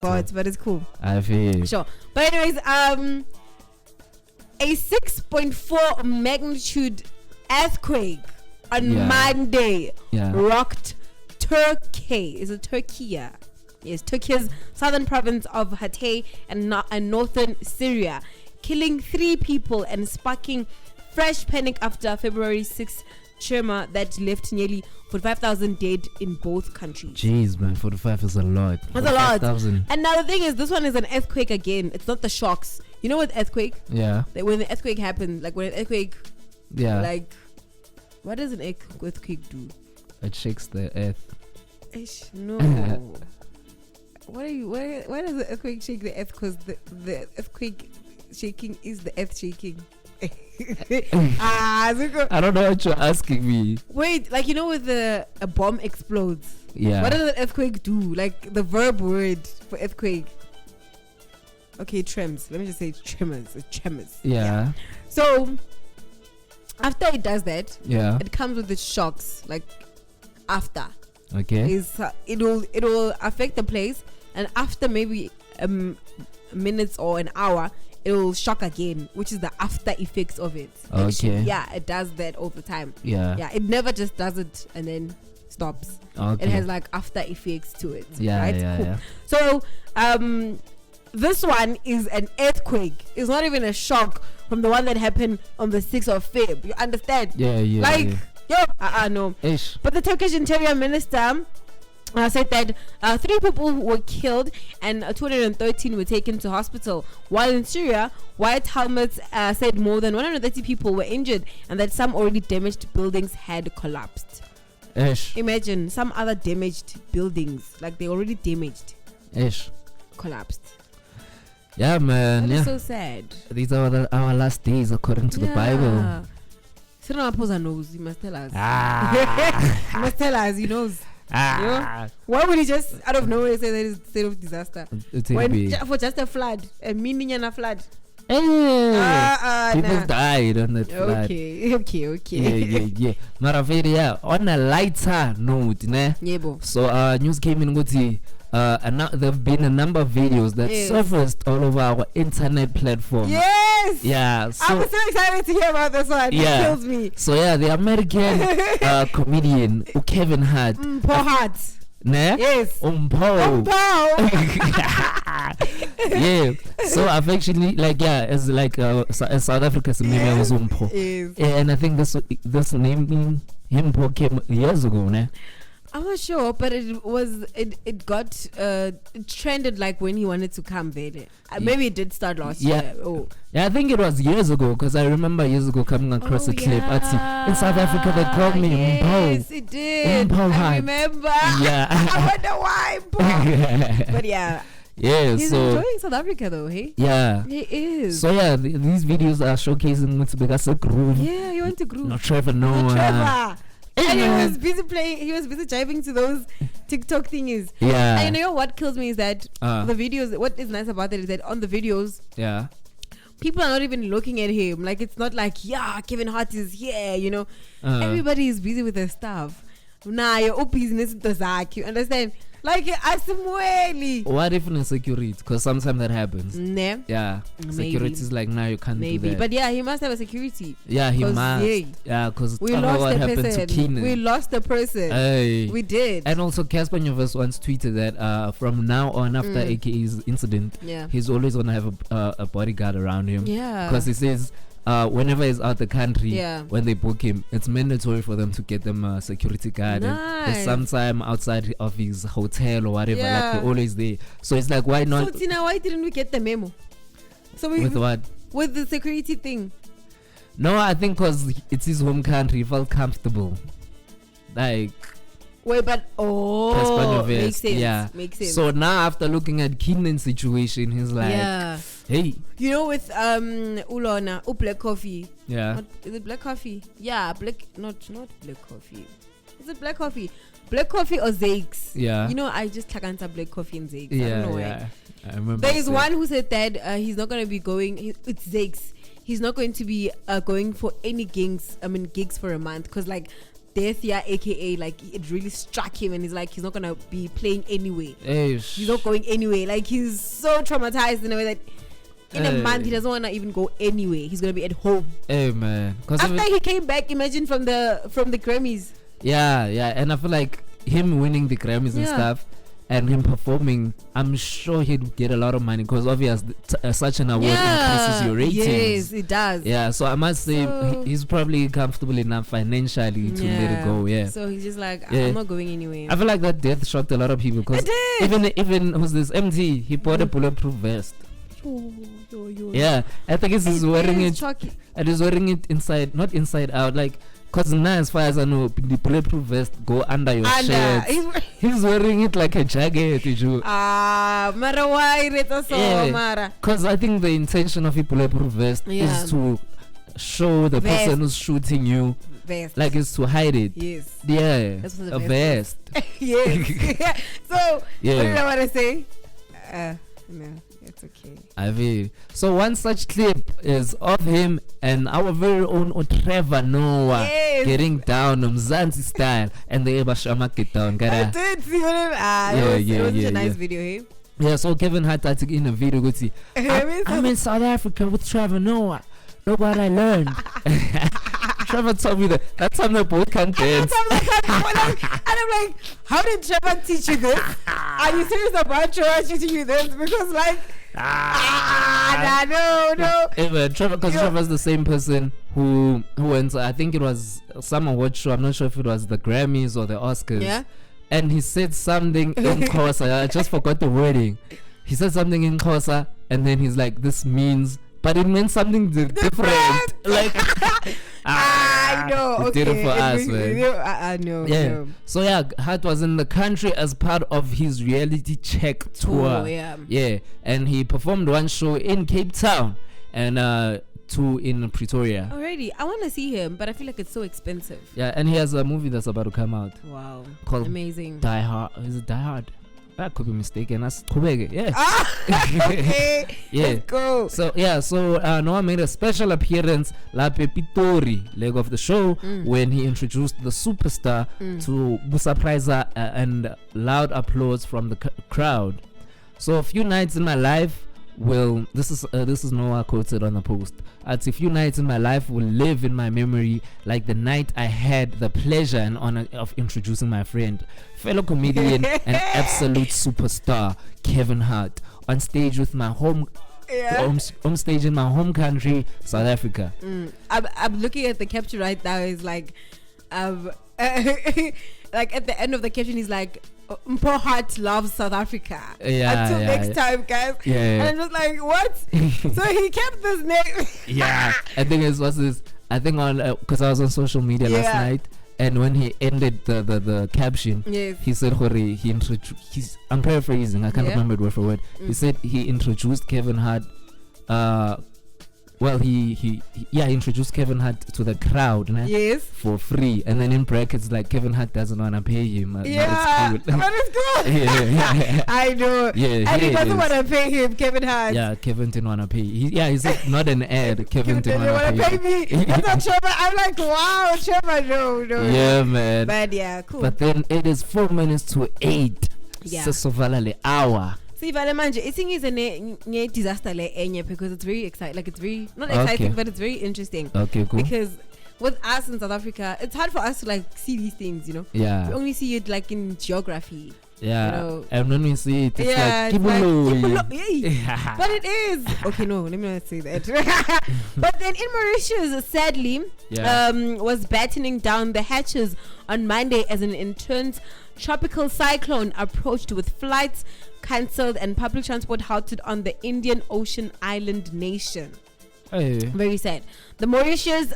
God, but it's cool. I feel. Sure. But anyways, a 6.4 magnitude earthquake on Monday rocked Turkey. Is it Turkey? Yeah. Yes, Turkey's southern province of Hatay and northern Syria, killing 3 people and sparking fresh panic after February 6th tremor that left nearly 45,000 dead in both countries. Jeez, man, 45 is a lot. That's a lot. And now the thing is, this one is an earthquake again. It's not the shocks. You know what earthquake? Yeah. Like when the earthquake happens, like when an earthquake, like, what does an earthquake do? It shakes the earth. No. Why does the earthquake shake the earth? Because the earthquake shaking is the earth shaking. I don't know what you're asking me. Wait, like, you know, with a bomb explodes. Yeah. What does an earthquake do? Like the verb word for earthquake. Okay, trems. Let me just say tremors. Tremors. Yeah. So after it does that, it comes with the shocks. Like after. Okay. It will affect the place, and after maybe minutes or an hour, it will shock again, which is the after effects of it. Okay. Yeah, it does that all the time. Yeah. It never just does it and then stops. Okay. It has like after effects to it. Yeah. Right? Yeah. Cool. Yeah. So this one is an earthquake. It's not even a shock from the one that happened on the 6th of Feb. You understand? Yeah. Like, no. Ish. But the Turkish Interior Minister said that 3 people were killed and 213 were taken to hospital. While in Syria, white helmets said more than 130 people were injured and that some already damaged buildings had collapsed. Ish. Imagine some other damaged buildings, like they already damaged, collapsed. Yeah, man. That is so sad. These are our last days according to the Bible. Cyril Ramaphosa knows. He must tell us. He must tell us. He knows. Why would he just out of nowhere say that it's a state of disaster for just a flood, a mini flood? People died on that flood. Okay. Yeah. Maraveri, on a lighter note, so news came in there have been a number of videos that surfaced all over our internet platform. Yes. Yeah. So, I'm so excited to hear about this one. Yeah. It kills me. So the American comedian Kevin Hart. Paul Hart. Ne? Yes. Paul. Yeah. So I've actually as as South Africa's name was Umpo. Yes. And I think this name him came years ago, ne? I'm not sure, but it got it trended like when he wanted to come there. Maybe it did start last year. Yeah, I think it was years ago because I remember years ago coming across a clip. In South Africa they called me Mpo. Yes, it did. I remember. Yeah. I wonder why. Mpo. But yeah. Yeah, he's enjoying South Africa though, hey? Yeah. He is. So these videos are showcasing what's big as a groove. Yeah, you want to groove. Not Trevor, no. Trevor. And he was busy jiving to those TikTok thingies. Yeah. And you know what kills me is that the videos, what is nice about it is that on the videos, people are not even looking at him. Like, it's not like, Kevin Hart is here, you know. Everybody is busy with their stuff. Nah, your business does that. You understand? Like, asimweli. What if in security? Because sometimes that happens. Ne? Yeah. Security is like, now you can't do that. But yeah, he must have a security. Yeah, he must. Yeah, because we lost what the happened person. to Keenan. We lost the person. Hey. We did. And also, Casper Nyovest once tweeted that from now on, after AKA's incident, he's always going to have a bodyguard around him. Yeah. Because he says, whenever he's out the country, when they book him, it's mandatory for them to get them a security guard. Nice. And sometime outside of his hotel or whatever, like they're always there. So it's like, why not? So Tina, why didn't we get the memo? So with what? With the security thing. No, I think because it's his home country, he felt comfortable. Like. Wait, but makes sense. Yeah, makes sense. So now after looking at Keenan's situation, he's like, hey, you know, with Ulona, black coffee. Yeah. Is it black coffee? Yeah, not black coffee. Is it black coffee? Black coffee or Zakes? Yeah. You know, I just can't black coffee and Zakes. Yeah, I don't know why. I remember. There is one who said that he's not going to be going. It's Zakes. He's not going to be going for any gigs. Gigs for a month because death, yeah, aka like it really struck him, and he's like he's not gonna be playing anyway. He's not going anyway. Like he's so traumatized in a way that in a month he doesn't want to even go anyway. He's gonna be at home. Hey man, after he came back, imagine from the Grammys. Yeah, and I feel like him winning the Grammys and stuff, and him performing, I'm sure he'd get a lot of money because obviously such an award increases your ratings. Yes, it does. Yeah, so I must say he's probably comfortable enough financially to let it go. Yeah. So he's just like, I'm not going anywhere. I feel like that death shocked a lot of people because even who's this MT? He bought a bulletproof vest. Yeah, I think he's wearing it. And he's wearing it inside, not inside out, like. Cause now, as far as I know, the bulletproof vest go under your shirt. He's wearing it like a jacket. Mara why? Cause I think the intention of a bulletproof vest is to show the person who's shooting you. Like it's to hide it. Yes. Yeah. That's what a vest. Yes. So what did I want to say? No. It's okay. I mean, so one such clip is of him and our very own Trevor Noah getting down Mzansi style, and the Ebashama get down. I did see it was a nice video, hey? Yeah, so Kevin Hart took in a video. I'm in South Africa with Trevor Noah. Look what I learned. Trevor told me that time they both can't dance. And I'm like, how did Trevor teach you this? Are you serious about Trevor teaching you this? Because like, no. Because Trevor's the same person who went, I think it was some award show, I'm not sure if it was the Grammys or the Oscars. Yeah. And he said something in Xhosa. I just forgot the wording. He said something in Xhosa, and then he's like, this means, but it meant something different. Like, I know. He did it for us, man. I know. Yeah. No. So yeah, Hart was in the country as part of his reality check tour. Yeah. And he performed one show in Cape Town and two in Pretoria. Already, I want to see him, but I feel like it's so expensive. Yeah, and he has a movie that's about to come out. Wow. Called Amazing. Die Hard. Is it Die Hard? I could be mistaken. That's yeah. Okay. Yeah. Let's go. So Noah made a special appearance La Pepitori leg of the show when he introduced the superstar to surprise and loud applause from the crowd. So a few nights in my life this is Noah quoted on the post. A few nights in my life will live in my memory like the night I had the pleasure and honor of introducing my friend, fellow comedian and absolute superstar Kevin Hart on stage with my home stage in my home country, South Africa. I'm looking at the caption right now. It's like like at the end of the caption he's like, Mpo Hart loves South Africa. Until next time, guys. And I'm just like, what? So he kept this name. I think it was this. I think on because I was on social media last night, and when he ended the caption, he said, I'm paraphrasing. I can't remember it word for word. He said he introduced Kevin Hart. He introduced Kevin Hart to the crowd for free, and then in brackets like Kevin Hart doesn't want to pay him. But it's good. I know. And he doesn't want to pay him, Kevin Hart. Yeah, Kevin didn't want to pay. He said not an ad. Kevin didn't want to pay me. That's not Trevor. I'm like, wow, Trevor, no. Yeah, man. But yeah, cool. But then it is 4 minutes to 8. Sesovala le hour. See, Valemanje, I think it's a disaster because it's very exciting. Like it's very not exciting, but it's very interesting. Okay, cool. Because with us in South Africa, it's hard for us to like see these things, you know. Yeah. We only see it like in geography. Yeah. You know? And when we see it, it's like Kibulu. But it is. Okay, no, let me not say that. But then in Mauritius, sadly, was battening down the hatches on Monday as an intense tropical cyclone approached, with flights cancelled and public transport halted on the Indian Ocean island nation. Very sad. The Mauritius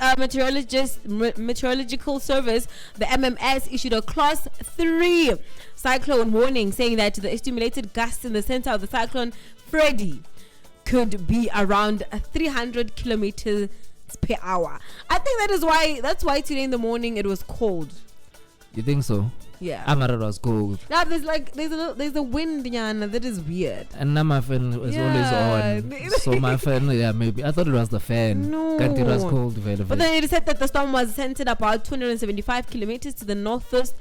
Meteorological Service, the MMS, issued a class 3 cyclone warning, saying that the estimated gusts in the center of the cyclone Freddy could be around 300 kilometers per hour. I think that's why today in the morning it was cold. You think so? Yeah. Amara was cold. Now there's a wind that is weird. And now my fan is always on. So my fan, maybe. I thought it was the fan. No. But it was cold. But then it said that the storm was centered about 275 kilometers to the northeast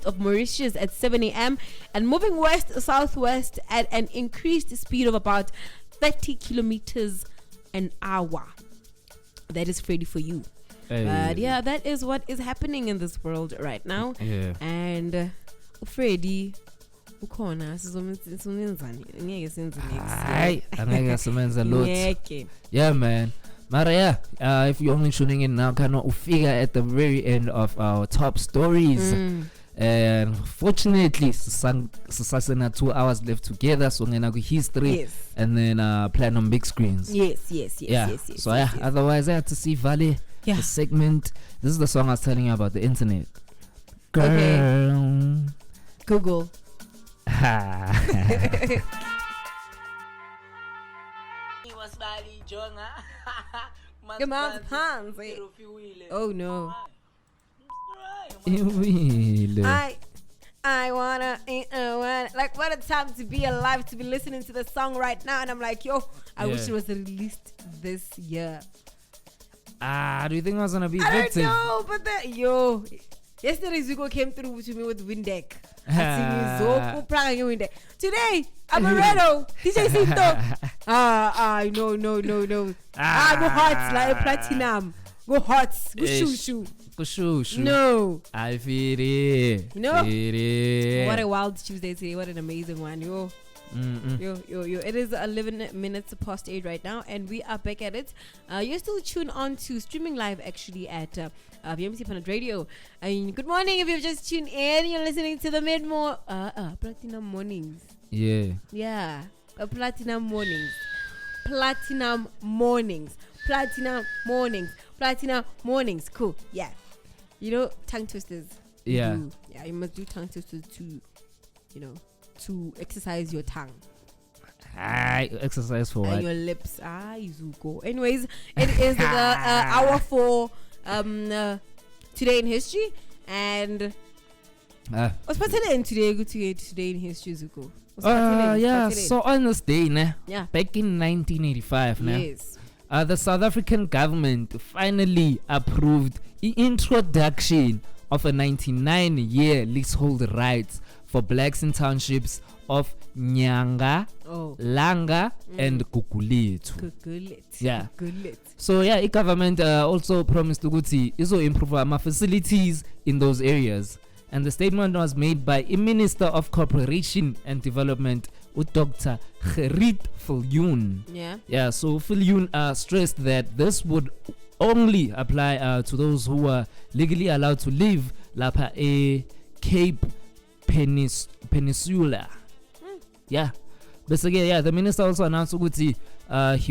of Mauritius at 7 a.m. and moving west-southwest at an increased speed of about 30 kilometers an hour. That is Freddy for you. But yeah, that is what is happening in this world right now. Yeah. And Freddy, ukhona sizomenzani ngeke senze next. Yeah, man. Maria, if you're only tuning in now, we figure at the very end of our top stories. And fortunately, Sasana 2 hours left together, so we're going to history and then plan on big screens. Yes. So otherwise, I had to see Valley, the segment. This is the song I was telling you about, the internet. Girl. Okay. Google. Oh no. I wanna like, what a time to be alive, to be listening to the song right now, and I'm like, yo, I wish it was released this year. Do you think I was gonna be effective? I don't know, but yesterday Zuko came through to me with Windeck. Today I'm a Redo. DJ Sinto. No. Go hot like platinum. Go hot. Go shoo. No. I feel it. No. What a wild Tuesday today. What an amazing one. Yo. It is 11 minutes past 8 right now, and we are back at it. You're still tuned on to streaming live actually at Mamcy Planet Radio. Good morning if you've just tuned in. You're listening to the Platinum Mornings. Yeah. Platinum Mornings. Cool. Yeah. You know, tongue twisters. Yeah. You must do tongue twisters to exercise your tongue. Exercise for what? And your lips. Zuko. Anyways, it is the hour for today in history, and what's happening today? Go to today in history, Zuko. So on this day, back in 1985, yes, the South African government finally approved the introduction of a 99-year leasehold rights for blacks in townships of Nyanga, Langa, and Gugulethu. Yeah. So the government also promised to improve our facilities in those areas. And the statement was made by a Minister of Corporation and Development, Dr. Gerrit Viljoen. Yeah. So Viljoen stressed that this would only apply to those who are legally allowed to live a Cape Peninsula. Yeah. Basically, the minister also announced he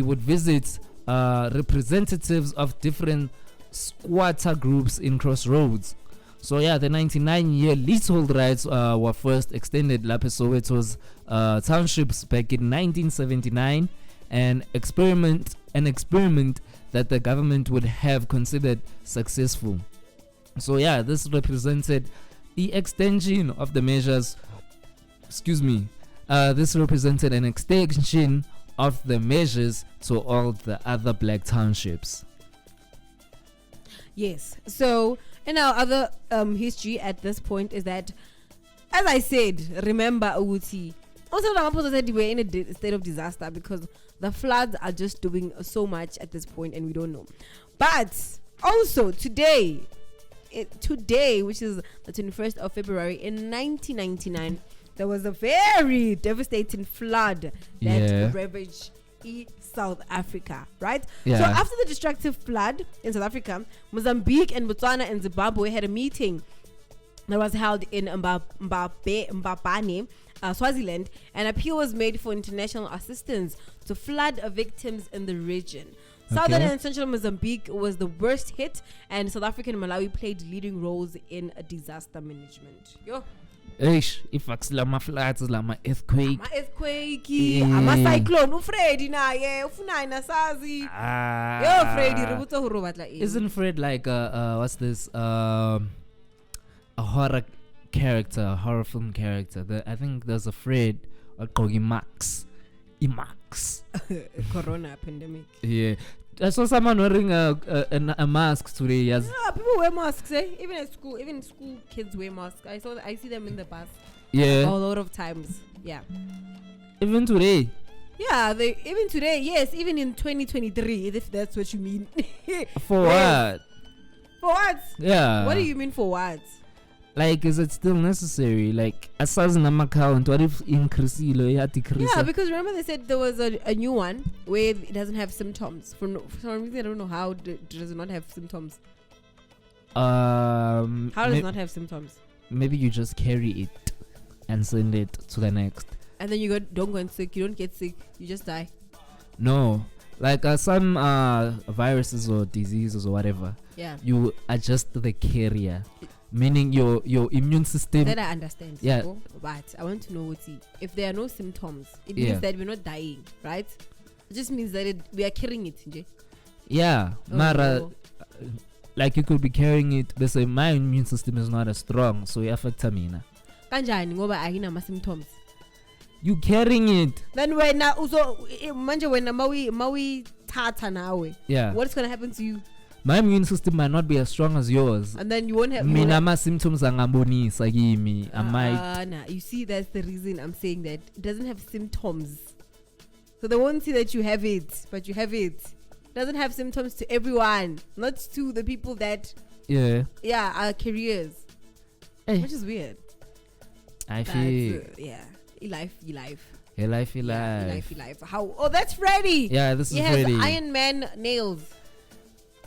would visit representatives of different squatter groups in Crossroads. So the 99-year leasehold rights were first extended Lapesoweto's townships back in 1979, an experiment that the government would have considered successful. So this represented the extension of the measures. This represented an extension of the measures to all the other black townships. Yes. So in our other history at this point is that, as I said, remember Uti. Also, the said we're in a state of disaster because the floods are just doing so much at this point, and we don't know. But also today, which is the 21st of February in 1999, there was a very devastating flood that ravaged South Africa, right? So after the destructive flood in South Africa, Mozambique and Botswana and Zimbabwe had a meeting that was held in Mbabane, Swaziland. An appeal was made for international assistance to flood victims in the region. Southern and central Mozambique was the worst hit, and South Africa and Malawi played leading roles in disaster management. If lama floods, lama earthquake, ama cyclone, uFreddy naye ufuna inasazi. Yo Freddy rubuto hurobatla. Isn't Fred like what's this a horror character, horror film character. I think there's a Fred called Emax. Corona pandemic. Yeah. I saw someone wearing a mask today. Yes. Yeah, people wear masks. Even at school, even school kids wear masks. I see them in the bus. Yeah. A lot of times. Yeah. Even today. Yeah, even today. Yes, even in 2023, if that's what you mean. For what? For what? Yeah. What do you mean for what? Like, is it still necessary? Like, as an account, what if increase? Yeah, because remember they said there was a new one where it doesn't have symptoms. For some reason, I don't know how does it not have symptoms. How does it not have symptoms? Maybe you just carry it and send it to the next. And then you don't go sick. You don't get sick. You just die. No. Like some viruses or diseases or whatever. Yeah. You adjust the carrier. Meaning your immune system. That I understand. Yeah. But I want to know if there are no symptoms, it means that we're not dying, right? It just means that we are carrying it. Yeah. Mara, like you could be carrying it, but say my immune system is not as strong, so it affects me. Kanjani ngoba ayina symptoms. You carrying it. Then when manje when mawi tata nawe. Yeah. What's gonna happen to you? My immune system might not be as strong as yours. And then you won't have my symptoms angabonisa kimi. I might. Nah, you see, that's the reason I'm saying that it doesn't have symptoms. So they won't see that you have it, but you have it. It doesn't have symptoms to everyone, not to the people that are carriers. Which is weird. I feel life. How? Oh, that's Freddy. Yeah, this is Freddy. Freddy. He has Iron Man nails.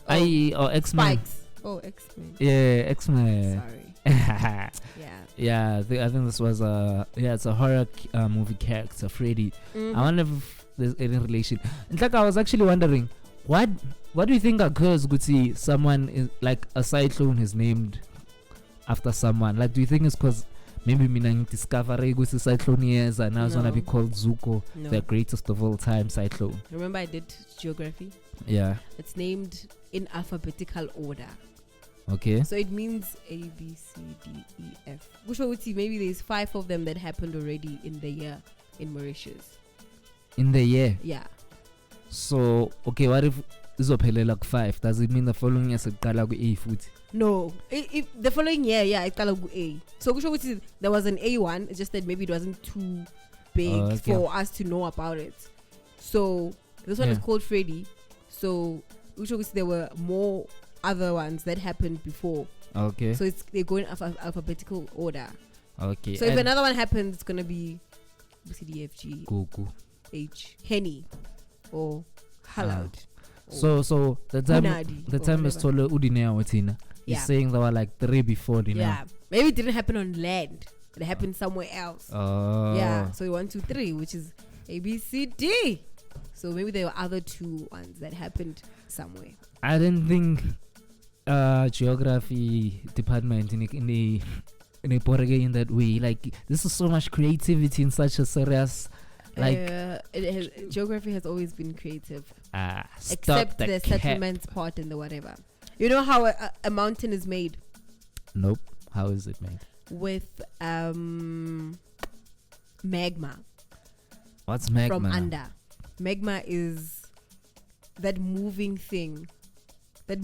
X-Men. Spikes. Oh, X-Men. Yeah, X-Men. Sorry. Yeah, I think this was it's a horror movie character, Freddy. I wonder if there's any relation. In fact, I was actually wondering, what do you think occurs to see someone is like a cyclone is named after someone? Like, do you think it's because maybe Minang discovery with the cyclone years and now it's gonna be called Zuko, the greatest of all time cyclone? Remember I did geography? Yeah. It's named in alphabetical order. Okay. So it means A, B, C, D, E, F. Which I would see maybe there's 5 of them that happened already in the year in Mauritius. In the year? Yeah. So, okay, what if Izopele like 5? Does it mean the following year is A foot? No. If the following year, it's A. So which I would see there was an A one, it's just that maybe it wasn't too big for us to know about it. So this one is called Freddy. So which obviously there were more other ones that happened before. Okay. So they're going alphabetical order. Okay. So if another one happens, it's gonna be C D F G Goku H Henny or Haloud. So the time is told Udinea Watina. He's saying there were like 3 before dinner. Yeah. Maybe it didn't happen on land. It happened somewhere else. Oh. Yeah. So 1, 2, 3, which is A B C D. So maybe there were other 2 ones that happened somewhere. I didn't think geography department in in that way. Like, this is so much creativity in such a serious geography has always been creative. Except the settlements part and the whatever. You know how a mountain is made? Nope. How is it made? With magma. What's magma? From under. Magma is that moving thing. That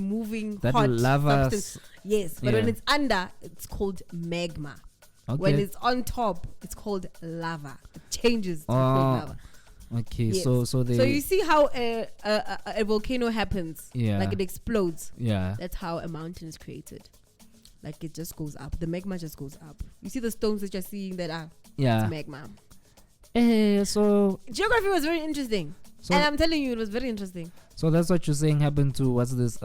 hot lava substance. Yes, but when it's under, it's called magma. Okay. When it's on top, it's called lava. It changes to called lava. Okay, yes. so you see how a volcano happens, like it explodes. Yeah, that's how a mountain is created. Like it just goes up. The magma just goes up. You see the stones that you're seeing that are it's magma. So geography was very interesting, and I'm telling you, it was very interesting. So that's what you're saying happened to what's this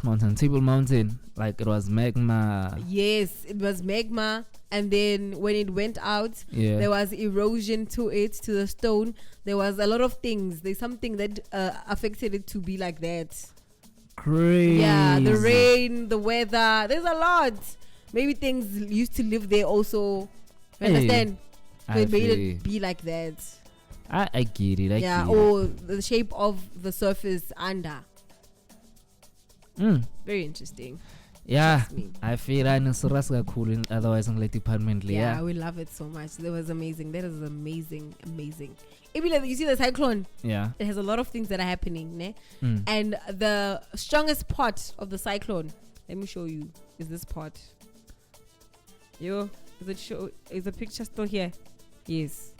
mountain? Table Mountain. Like it was magma. Yes, it was magma. And then when it went out, there was erosion to it, to the stone. There was a lot of things. There's something that affected it to be like that. Crazy. Yeah, the rain, the weather. There's a lot. Maybe things used to live there also. You understand? They made it be like that. I get it. Or the shape of the surface under. Very interesting. Yeah, Trust me. I feel I'm cool in otherwise in department. Yeah, we love it so much. That was amazing. That is amazing. You see the cyclone? Yeah. It has a lot of things that are happening, ne? And the strongest part of the cyclone, let me show you, is this part. Is the picture still here? Yes.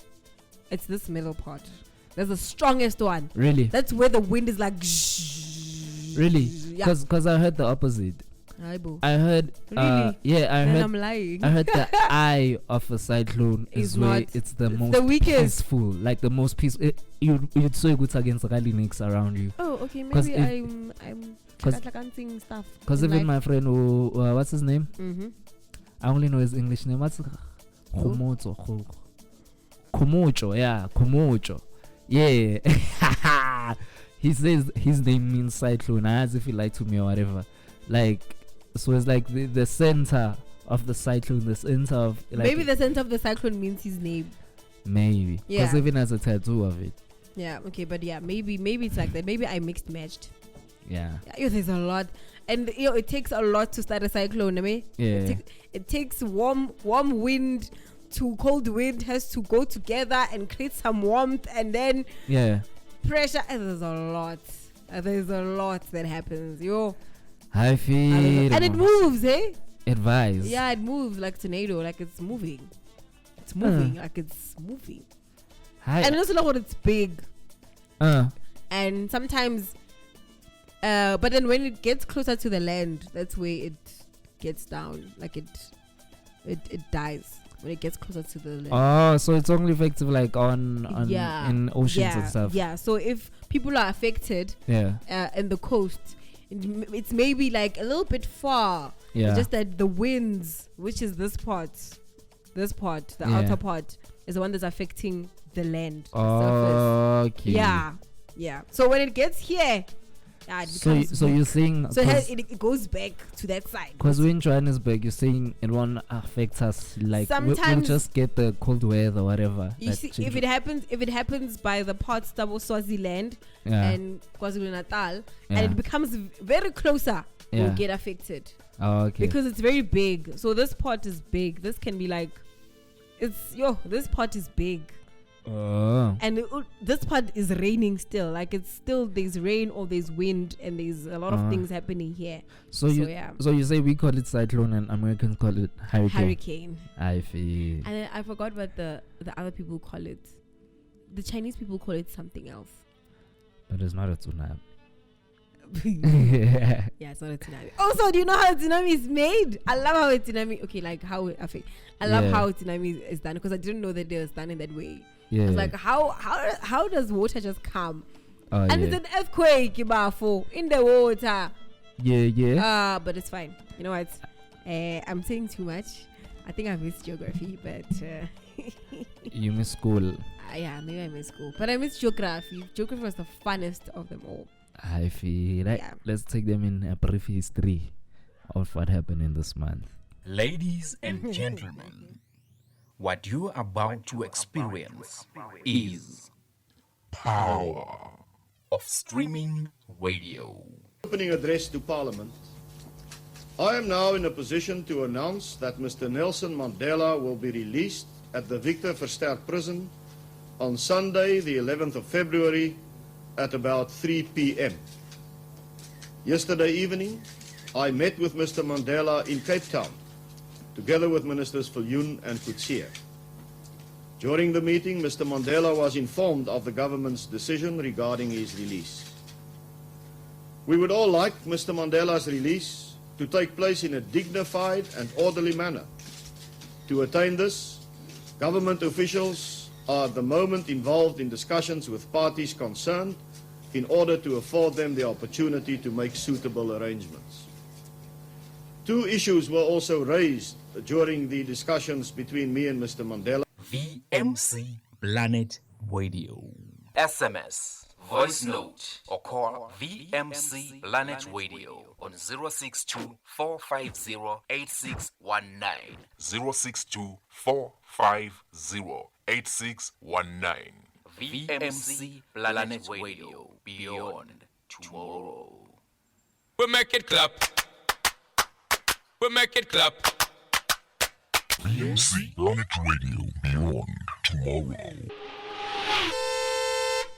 It's this middle part. That's the strongest one. Really? That's where the wind is like. Really? Yeah. Because I heard the opposite. I heard. Really? Yeah, I Then heard. I'm lying. I heard the eye of a cyclone is where it's the most weakest. peaceful, like the most peaceful. You'd so good against rally next around you. Oh, okay. Maybe I'm seeing stuff. Because even my friend who what's his name? Mm-hmm. I only know his English name. What's Komocho? Yeah, Komocho. Yeah. He says his name means cyclone, as if he lied to me or whatever. Like, so it's like the center of the cyclone, the center of like, maybe the center of the cyclone means his name. Maybe. Because Yeah. even has a tattoo of it. Yeah. Okay. But yeah, maybe it's like that. Maybe I mixed matched. Yeah. There's a lot, and it takes a lot to start a cyclone. I mean, Yeah. it takes warm wind to cold wind has to go together and create some warmth, and then pressure. There's a lot. There's a lot that happens. I feel. And it moves, eh? Advice. Yeah, it moves like tornado, like it's moving. It's moving, like it's moving. And also like what it's big. And sometimes, but then when it gets closer to the land, that's where it gets down. Like it dies when it gets closer to the land. Oh, so it's only effective like on in oceans and stuff. Yeah. So if people are affected, in the coast, it's maybe like a little bit far. Yeah. It's just that the winds, which is this part, the outer part, is the one that's affecting the land. The surface. Okay. Yeah. So when it gets here, it becomes so you're saying it goes back to that side. Because we're in Johannesburg, you're saying it won't affect us. Like we'll just get the cold weather or whatever. You see, if it happens by the parts double Swaziland and KwaZulu-Natal, and it becomes very closer, we'll get affected. Oh, okay. Because it's very big. So this part is big. This can be like, this part is big. Oh. And this part is raining still. Like it's still, there's rain or there's wind and there's a lot of things happening here. So you say we call it cyclone and Americans call it hurricane. I feel. And then I forgot what the other people call it. The Chinese people call it something else. But it's not a tsunami. Yeah, it's not a tsunami. Also, do you know how a tsunami is made? I love how a tsunami. Okay, like how it affects. I love how a tsunami is done because I didn't know that it was done in that way. Yeah. I was like, how does water just come? And it's an earthquake, in the water. Yeah. But it's fine. You know what? I'm saying too much. I think I missed geography, but you miss school. Yeah, maybe I miss school, but I miss geography. Geography was the funnest of them all. I feel like let's take them in a brief history of what happened in this month. Ladies and gentlemen, what you are about to experience is power of streaming radio. Opening address to Parliament. I am now in a position to announce that Mr. Nelson Mandela will be released at the Victor Verster prison on Sunday, the 11th of February, at about 3 p.m. Yesterday evening, I met with Mr. Mandela in Cape Town, together with Ministers Viljoen and Coetzee. During the meeting, Mr. Mandela was informed of the government's decision regarding his release. We would all like Mr. Mandela's release to take place in a dignified and orderly manner. To attain this, government officials are at the moment involved in discussions with parties concerned in order to afford them the opportunity to make suitable arrangements. Two issues were also raised during the discussions between me and Mr. Mandela. VMC Planet Radio. SMS, voice note, or call VMC Planet Radio on 062 450 8619. 062 450 8619. VMC Planet Radio, beyond tomorrow. We make it clap. we make it clap. VMC Planet Radio Beyond Tomorrow.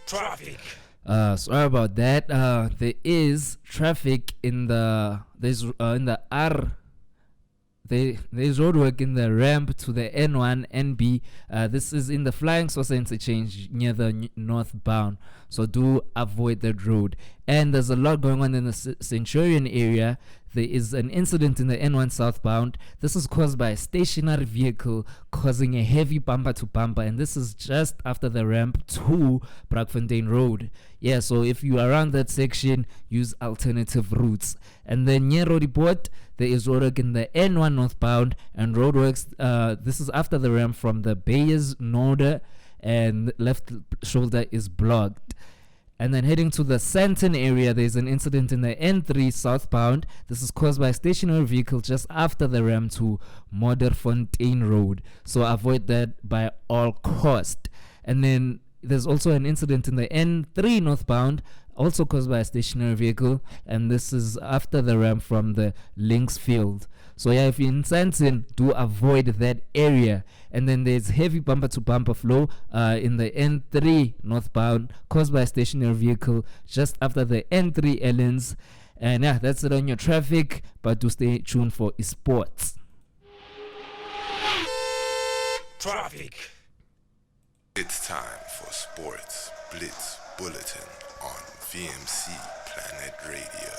Traffic. Sorry about that. There is traffic in the in the R. There's roadwork in the ramp to the N1 NB. This is in the Flying Saucer interchange near the northbound, so do avoid that road. And there's a lot going on in the Centurion area. There is an incident in the N1 southbound. This is caused by a stationary vehicle causing a heavy bumper to bumper, and this is just after the ramp to Braakfontein Road. Yeah, so if you are around that section, use alternative routes. And then near Rodiport, there is roadwork in the N1 northbound and roadworks. This is after the ramp from the Bayes Node, and left shoulder is blocked. And then heading to the Santon area, there's an incident in the N3 southbound. This is caused by a stationary vehicle just after the ramp to Modderfontein Road. So avoid that by all cost. And then there's also an incident in the N3 northbound, also caused by a stationary vehicle. And this is after the ramp from the Lynx Field. So yeah, if you're in Santon, do avoid that area. And then there's heavy bumper to bumper flow in the N3 northbound, caused by a stationary vehicle just after the N3 Ellens. And yeah, that's it on your traffic, but do stay tuned for esports. Traffic. It's time for Sports Blitz Bulletin on VMC Planet Radio.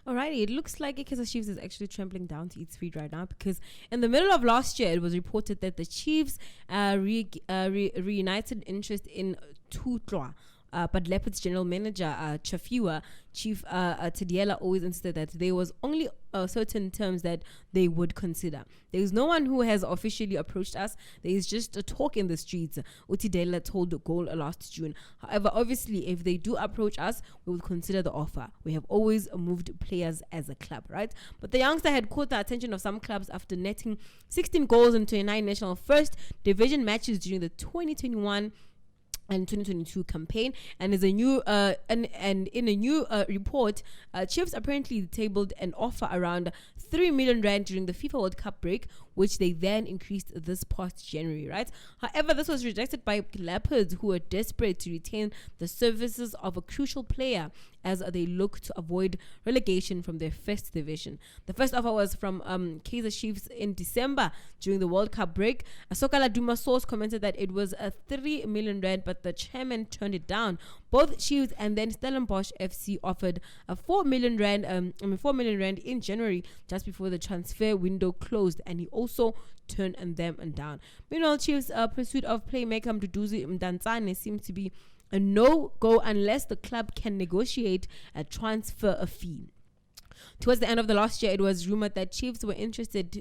Alrighty, it looks like Kaizer Chiefs is actually trampling down to its feet right now, because in the middle of last year, it was reported that the Chiefs reunited interest in Tutlwa. But Leopards general manager Chafiwa, Chief Tediela, always insisted that there was only certain terms that they would consider. There is no one who has officially approached us. There is just a talk in the streets. Utidela told Goal last June. However, obviously, if they do approach us, we will consider the offer. We have always moved players as a club, right? But the youngster had caught the attention of some clubs after netting 16 goals in 29 national first division matches during the 2021 and 2022 campaign, and is a new and in a new report, Chiefs apparently tabled an offer around 3 million rand during the FIFA World Cup break, which they then increased this past January, right? However, this was rejected by Leopards, who were desperate to retain the services of a crucial player as they look to avoid relegation from their first division. The first offer was from Kaizer Chiefs in December during the World Cup break. Sokala Duma source commented that it was a 3 million rand, but the chairman turned it down. Both Chiefs and then Stellenbosch FC offered a 4 million rand in January, just before the transfer window closed, and he also turned them down. Meanwhile, Chiefs' pursuit of playmaker Mduduzi Mdantsane seems to be a no-go unless the club can negotiate a transfer fee. Towards the end of the last year, it was rumored that Chiefs were interested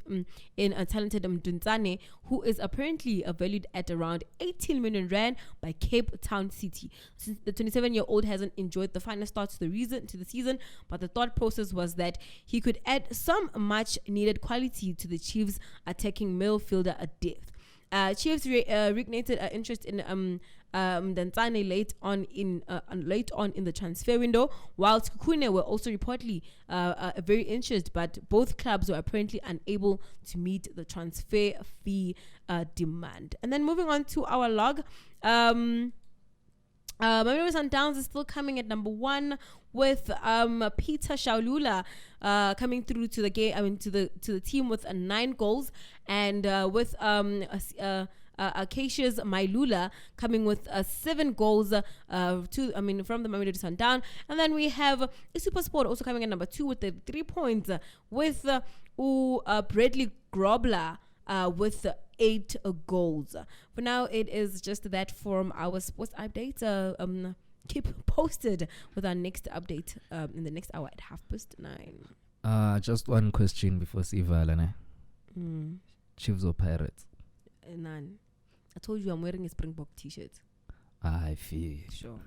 in a talented Mdantsane, who is apparently valued at around 18 million rand by Cape Town City. Since the 27-year-old hasn't enjoyed the final start to the season, but the thought process was that he could add some much-needed quality to the Chiefs' attacking midfielder depth. Chiefs reignited interest in Mdantsane late on in the transfer window, whilst Kukune were also reportedly very interested, but both clubs were apparently unable to meet the transfer fee demand. And then moving on to our log, Mamelodi Sundowns is still coming at number 1 with Peter Shaulula coming through to the game. to the team with 9 goals, and with Acacia's Mailula coming with 7 goals from the Mamelodi Sundowns. And then we have SuperSport also coming at number 2 with the 3 points, with Bradley Grobler with 8 goals. For now, it is just that from our sports update. Keep posted with our next update in the next hour at 9:30. Just one question before Sivalane. Chiefs or Pirates? None. I told you I'm wearing a Springbok t-shirt. I feel. Sure.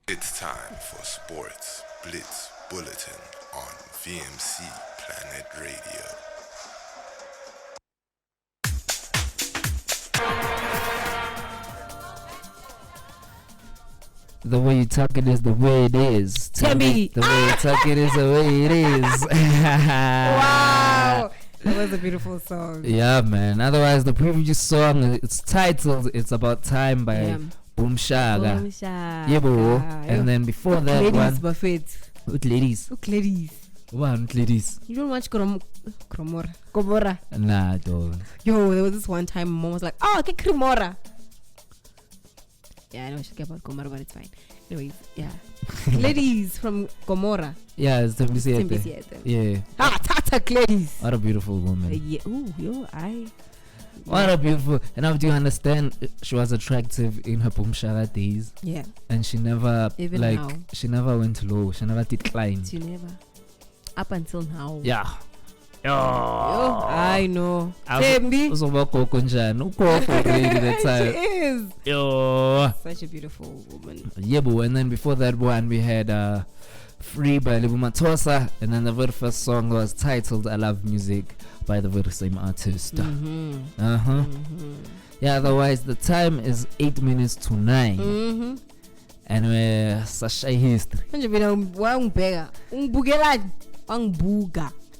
It's time for Sports Blitz Bulletin on VMC Planet Radio. The way you talk it is the way it is. Tembi. The way you talk it is the way it is. Wow. That was a beautiful song. Yeah, man. Otherwise, the previous song, it's titled "It's About Time" by Boomshaga. Yeah, bro. And then before that ladies one, buffet. with ladies. Ladies. One ladies. You don't watch Cromora? Nah, don't. Yo, there was this one time mom was like, "Oh, okay, Cremora." Yeah, I know she care about Gomora, but it's fine. Anyways, yeah. Ladies from Gomora. Yeah, it's Tembi. Yeah. Tata ladies. What a beautiful woman. Yeah. Ooh, yo, What a beautiful. And now do you understand? She was attractive in her Boomshaga days. Yeah. And she never, even like, now. she never went low. She never declined. She never. Up until now. Yeah. Yo, I know. Tembi. That time. She is. Yo. Such a beautiful woman. Yeah, but and then before that one we had Free by Lebu Matosa, and then the very first song was titled I Love Music by the very same artist. Yeah, otherwise the time is 8 minutes to 9. And we're such a history.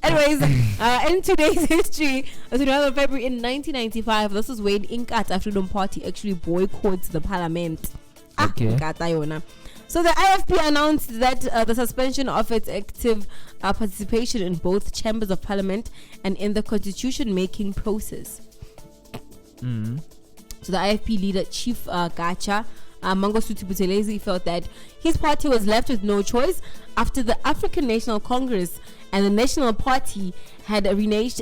Anyways, in today's history, as we know, in February in 1995, this is when Inkatha Freedom Party actually boycotts the parliament. Okay. So the IFP announced that the suspension of its active participation in both chambers of parliament and in the constitution making process. So the IFP leader, Chief Gacha Mangosuthu Buthelezi, felt that his party was left with no choice after the African National Congress and the National Party had reneged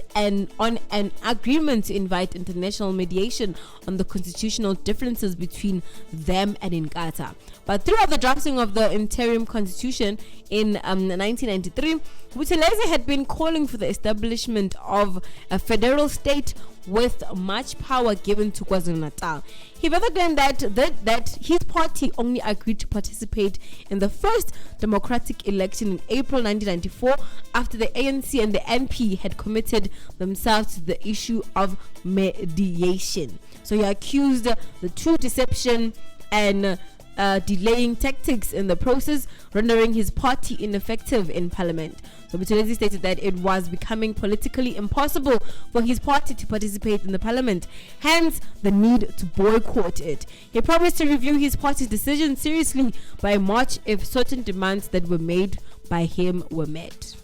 on an agreement to invite international mediation on the constitutional differences between them and Inkatha. But throughout the drafting of the interim constitution in 1993, Buthelezi had been calling for the establishment of a federal state with much power given to KwaZulu-Natal. He further claimed that his party only agreed to participate in the first democratic election in April 1994 after the ANC and the NP had committed themselves to the issue of mediation. So he accused the two deception and delaying tactics in the process, rendering his party ineffective in parliament. So Buthelezi stated that it was becoming politically impossible for his party to participate in the parliament, hence the need to boycott it. He promised to review his party's decision seriously by March if certain demands that were made by him were met.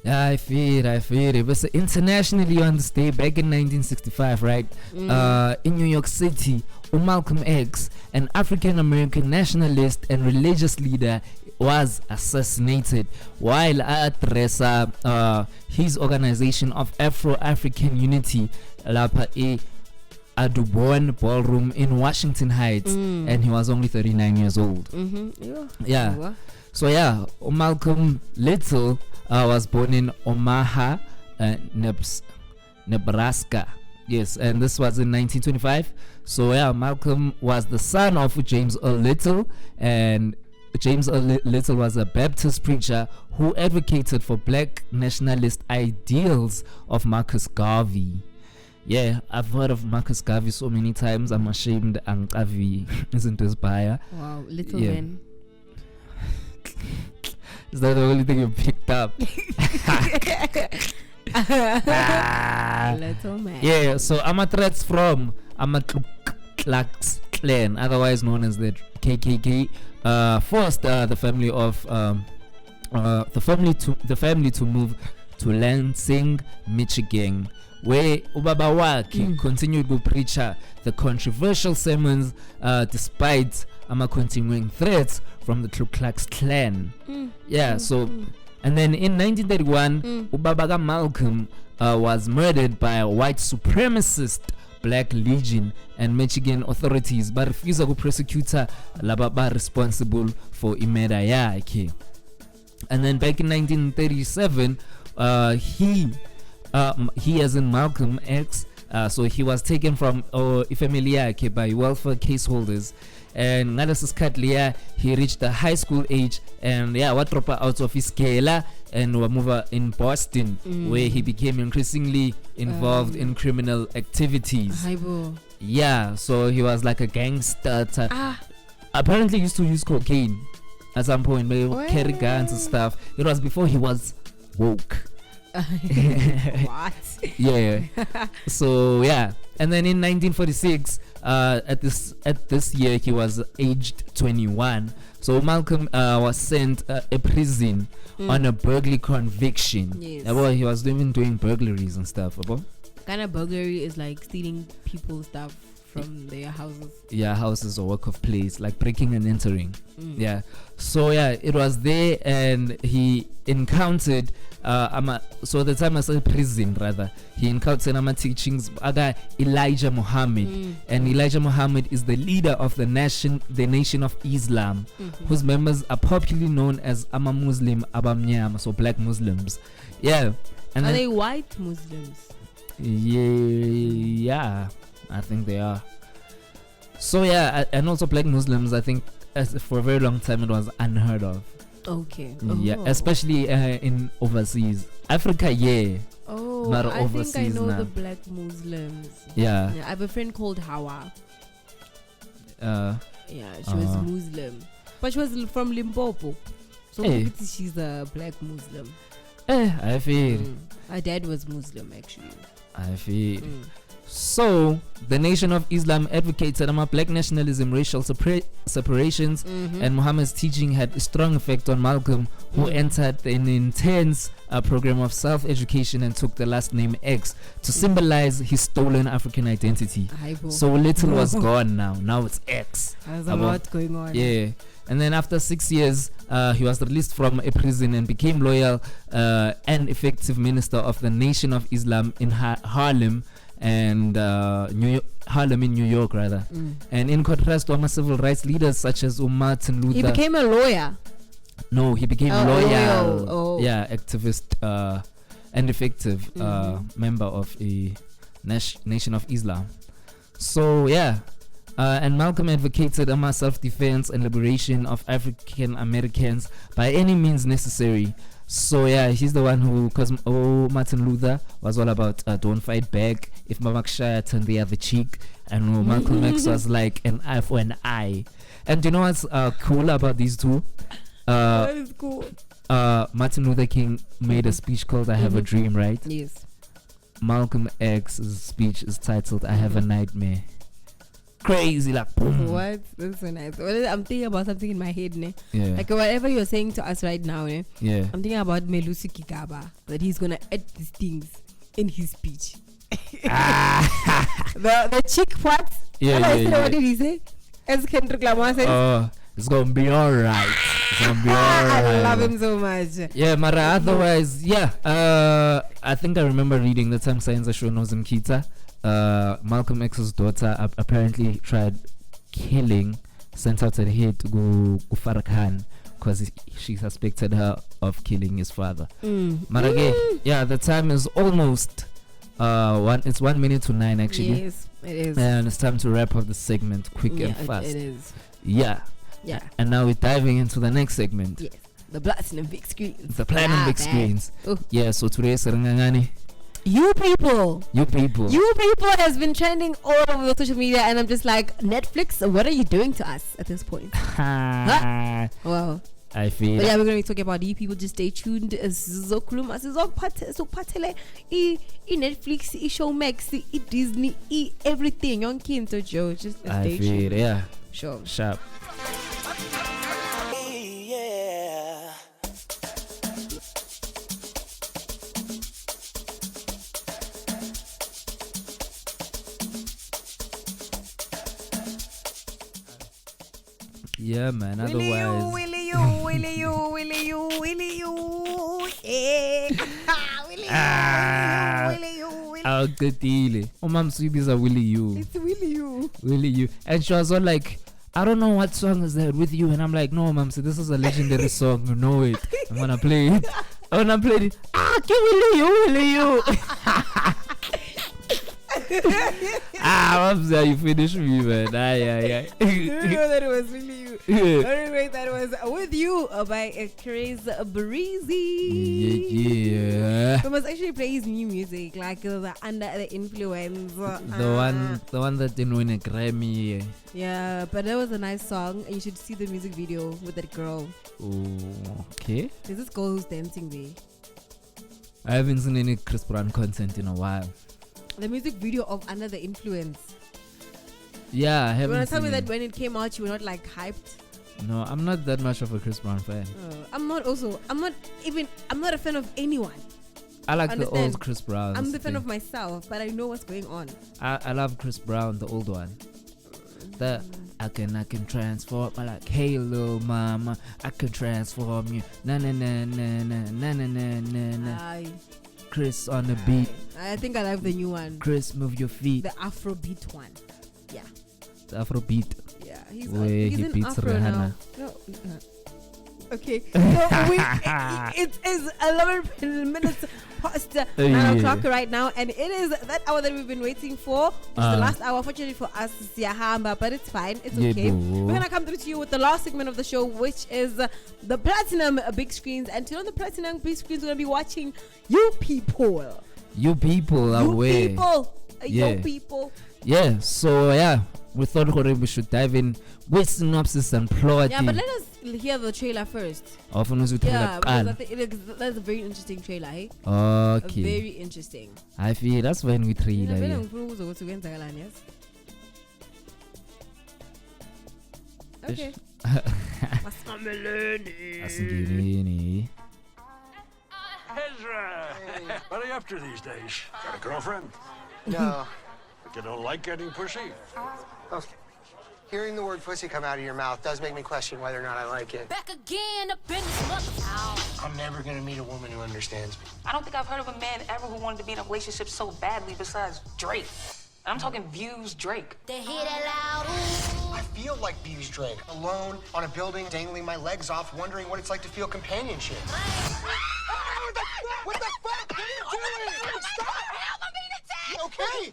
Yeah, I feel it. But so internationally on this day, back in 1965, right? In New York City, Malcolm X, an African-American nationalist and religious leader, was assassinated while address his organization of Afro-African Unity, Lapa Adubon Ballroom in Washington Heights, and he was only 39 years old. Yeah. So yeah, Malcolm Little was born in Omaha, Nebraska. Yes, and this was in 1925. So yeah, Malcolm was the son of James Earl Little, and James Earl Little was a Baptist preacher who advocated for black nationalist ideals of Marcus Garvey. Yeah, I've heard of Marcus Garvey so many times. I'm ashamed Garvey isn't his buyer. Wow, little man. Is that the only thing you picked up? Little man. Yeah, so Amathreats from Amaklaks clan, otherwise known as the KKK, forced the family to move to Lansing, Michigan, where Ubaba Waki continued to preach the controversial sermons despite continuing threats from the Ku Klux Klan. And then in 1931, Ubaba Malcolm was murdered by a white supremacist Black Legion, and Michigan authorities but refused to prosecute Lababa responsible for imeda yake. And then back in 1937, he as in Malcolm X, so he was taken from family yake by welfare case holders, and he reached the high school age, and what dropped out of his scale and move in Boston, where he became increasingly involved in criminal activities. Yeah, so he was like a gangster. apparently used to use cocaine at some point. They would carry guns and stuff. It was before he was woke. What? Yeah. So yeah, and then in 1946, at this year he was aged 21. So Malcolm was sent a prison on a burglary conviction. Yes. Well, he was even doing burglaries and stuff. Kind of burglary is like stealing people's stuff from their houses. Yeah, houses or work of place, like breaking and entering. Yeah. So yeah, it was there, and he encountered so the time I said prison rather, he encountered teachings aga Elijah Muhammad, and Elijah Muhammad is the leader of the nation of Islam, whose members are popularly known as Ama Muslim Abamnyam, so black Muslims. Yeah. And are they white Muslims? Yeah, I think they are. So yeah, and also black Muslims, I think for a very long time it was unheard of. Okay. Yeah, especially in overseas. Africa, yeah. Oh, but I overseas think I know now. the black Muslims. Yeah. I have a friend called Hawa. Yeah, she was Muslim, but she was from Limpopo. So she's a black Muslim. I feel. Her dad was Muslim actually. I feel. So the Nation of Islam advocated black nationalism, racial separations, and Muhammad's teaching had a strong effect on Malcolm, who entered an intense program of self-education and took the last name X to symbolize his stolen African identity. So little was gone now. Now it's X. There's a lot going on. Yeah. And then after 6 years, he was released from a prison and became loyal and effective minister of the Nation of Islam in Harlem. And Harlem in New York rather. And in contrast to civil rights leaders such as Martin Luther, he became a lawyer. No, he became loyal. Yeah, activist and effective member of a Nation of Islam. So yeah, and Malcolm advocated self-defense and liberation of African Americans by any means necessary. So yeah, he's the one who, because Martin Luther was all about don't fight back, if Mama Kshaya turned the other cheek, and Malcolm X was like an eye for an eye. And you know what's cool about these two? That is cool. Martin Luther King made a speech called I Have a Dream, right? Yes. Malcolm X's speech is titled I Have a Nightmare. Crazy, like boom. What? That's so nice. Well, I'm thinking about something in my head, ne? Yeah. Like whatever you're saying to us right now, ne? Yeah. I'm thinking about Melusi Kigaba, that he's gonna add these things in his speech. the chick what? What did he say? As Kendrick Lamar says. It's gonna be alright. It's gonna be alright. I love him so much. Yeah, Mara. Otherwise, yeah. I think I remember reading the time Science Show knows him Kita. Malcolm X's daughter apparently tried killing, sent out her head to go Farrakhan because she suspected her of killing his father. Marage, yeah, the time is almost it's 1 minute to 9 actually. Yes, it is. And it's time to wrap up the segment quick and fast. It is. Yeah. And now we're diving into the next segment. Yes. The platinum big screens. The platinum big screens. Yeah, so today Serengangani. You people has been trending all over the social media, and I'm just like, Netflix, what are you doing to us at this point? Wow. I feel. But yeah, we're going to be talking about you people. Just stay tuned. Zokuluma, Zopatele, Netflix, Showmax, Disney, everything. On Kinto Joe. Just stay tuned. Yeah. Sure. Sharp. Yeah, man. Otherwise, Willy you. Oh, good deal. Oh, Mamcy, these are Willy you. It's Willy you. And she was all like, I don't know what song is that with you. And I'm like, no, Mamcy, this is a legendary song. You know it. I'm gonna play it. Willy you. Mamcy, you finish me, man. Aye. You know that it was really you. Anyway, that was With You by Chris Breezy. Yeah. We must actually play his new music, like the Under the Influence. The one that didn't win a Grammy. Yeah, but that was a nice song, and you should see the music video with that girl. Oh, okay. There's this girl who's dancing there. I haven't seen any Chris Brown content in a while. The music video of Under the Influence. Yeah, I You haven't wanna tell me seen that it. when it came out, you were not like hyped? No, I'm not that much of a Chris Brown fan. I'm not a fan of anyone. I like Understand. the old Chris Brown. I'm the fan of myself, but I know what's going on. I love Chris Brown, the old one. The I can transform. I like, hey little mama, I can transform you. Na na na na na na na na na na. Chris on the beat. I think I like the new one. Chris, move your feet. The Afrobeat one. Yeah. The Afro beat. Yeah. He's Where he's he in beats Afro now. Rihanna. No. Okay. So it is 11 minutes past 9 o'clock right now, and it is that hour that we've been waiting for. It's the last hour. Fortunately for us, Siyahamba, but it's fine. It's Yeah, okay. boo. We're gonna come through to you with the last segment of the show, which is the platinum big screens. And today on the platinum big screens, we're gonna be watching You People. You people are You where? people. Yeah. You people. Yeah, so yeah, we thought we should dive in with synopsis and plot. Yeah, but let us hear the trailer first. Often we Yeah, because I think that's a very interesting trailer, hey? Okay. Very interesting. I feel that's when we trailer. Vele Yeah. ngifuna ukuzwa ukuthi kwenzakalani, yes? Okay. Asingeni. Ezra! What are you up to these days? Got a girlfriend? No. But you don't like getting pussy? Okay. Hearing the word pussy come out of your mouth does make me question whether or not I like it. Back again up in this motherfucker. I'm never gonna meet a woman who understands me. I don't think I've heard of a man ever who wanted to be in a relationship so badly besides Drake. And I'm talking Views Drake. They hear that loud. Ooh. I feel like Views Drake, alone on a building, dangling my legs off, wondering what it's like to feel companionship. What the fuck? What are you doing? Stop! Help, I'm being attacked. You okay?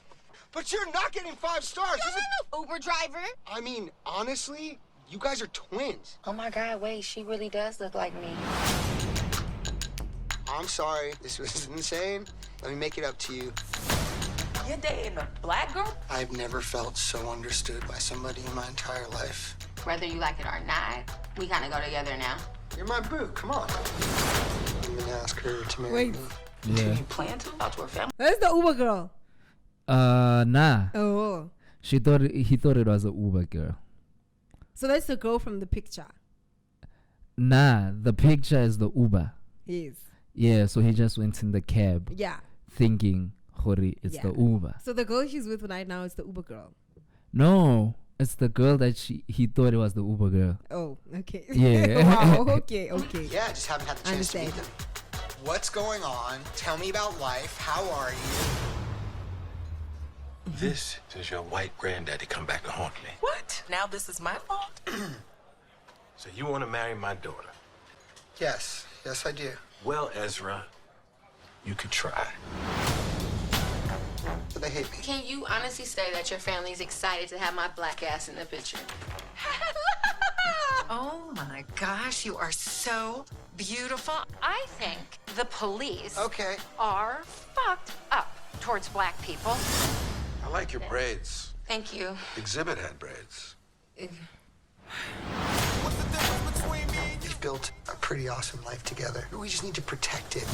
But you're not getting 5 stars. This is- Uber driver. I mean, honestly, you guys are twins. Oh my God, wait, she really does look like me. I'm sorry. This was insane. Let me make it up to you. You're dating a black girl? I've never felt so understood by somebody in my entire life. Whether you like it or not, we kind of go together now. You're my boo. Come on. I'm gonna ask her to marry Wait. me. Yeah. You plan to? Out to her family? That's the Uber girl. Nah. Oh. He thought it was a Uber girl. So that's the girl from the picture. Nah, the picture is the Uber. Yes. Yeah, so he just went in the cab Yeah. thinking, Hori, it's Yeah. the Uber. So the girl she's with right now is the Uber girl. No, it's the girl that he thought it was the Uber girl. Oh, okay. Yeah. Wow. Okay. Okay. Yeah, just haven't had the chance to meet Understand. them. What's going on? Tell me about life. How are you? This is your white granddaddy come back to haunt me. What? Now this is my fault? So you want to marry my daughter? Yes. Yes, I do. Well, Ezra, you could try. But they hate me. Can you honestly say that your family's excited to have my black ass in the picture? Oh my gosh, you are so beautiful. I think the police Okay. are fucked up towards black people. I like your braids. Thank you. Exhibit had braids. We've built a pretty awesome life together. We just need to protect it.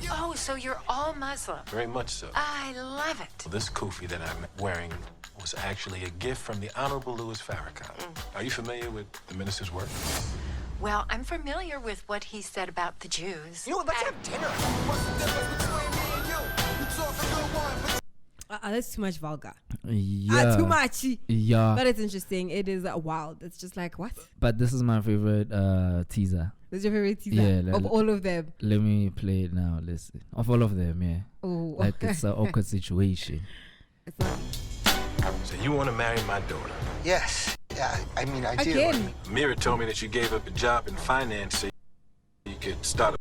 Oh, so you're all Muslim. Very much so. I love it. This kufi that I'm wearing was actually a gift from the Honorable Louis Farrakhan. Are you familiar with the minister's work? Well, I'm familiar with what he said about the Jews. You know what? Let's have dinner. That's too much vulgar. Yeah. Too much. Yeah. But it's interesting. It is wild. It's just like, what? But this is my favorite teaser. This is your favorite teaser Yeah, of all of them. Let me play it now. Listen. Of all of them, yeah. Oh, Like it's an awkward situation. it's not. So you want to marry my daughter? Yes. Yeah, I mean, I do. Again. Mira told me that you gave up a job in finance so you could start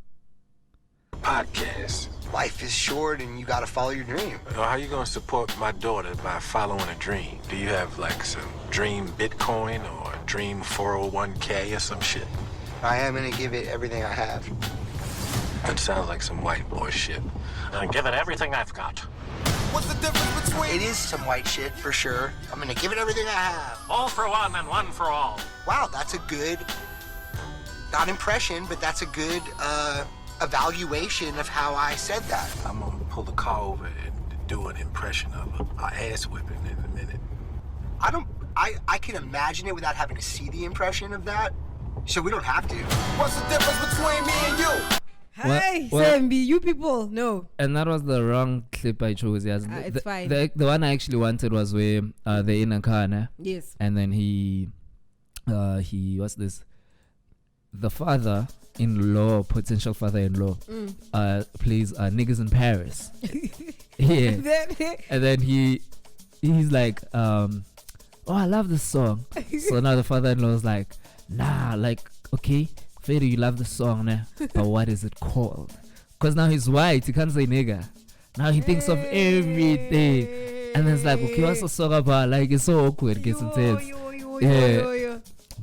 a podcast. life is short and you gotta follow your dream. How are you gonna support my daughter by following a dream? Do you have like some dream Bitcoin or a dream 401k or some shit? I am gonna give it everything I have. That sounds like some white boy shit. I'll give it everything I've got. What's the difference between? It is some white shit for sure. I'm gonna give it everything I have. All for one and one for all. Wow, that's a good, not impression, but that's a good evaluation of how I said that. I'm gonna pull the car over and do an impression of a ass whipping in a minute. I can imagine it without having to see the impression of that, so we don't have to. What's the difference between me and you? Hey, Sambi, you people, no. And that was the wrong clip I chose. Yes, it's fine. The one I actually wanted was where they're in a car, né? Yes. And then he what's this? The father-in-law, potential father-in-law, plays niggas in Paris. Yeah. And then he's like, oh, I love this song. So now the father-in-law is like, nah, like, okay, Fairy, you love the song, nah? But what is it called? Because now he's white, he can't say nigga. Now he thinks of everything. And then it's like, okay, what's the song about? Like, it's so awkward, gets intense. Yeah.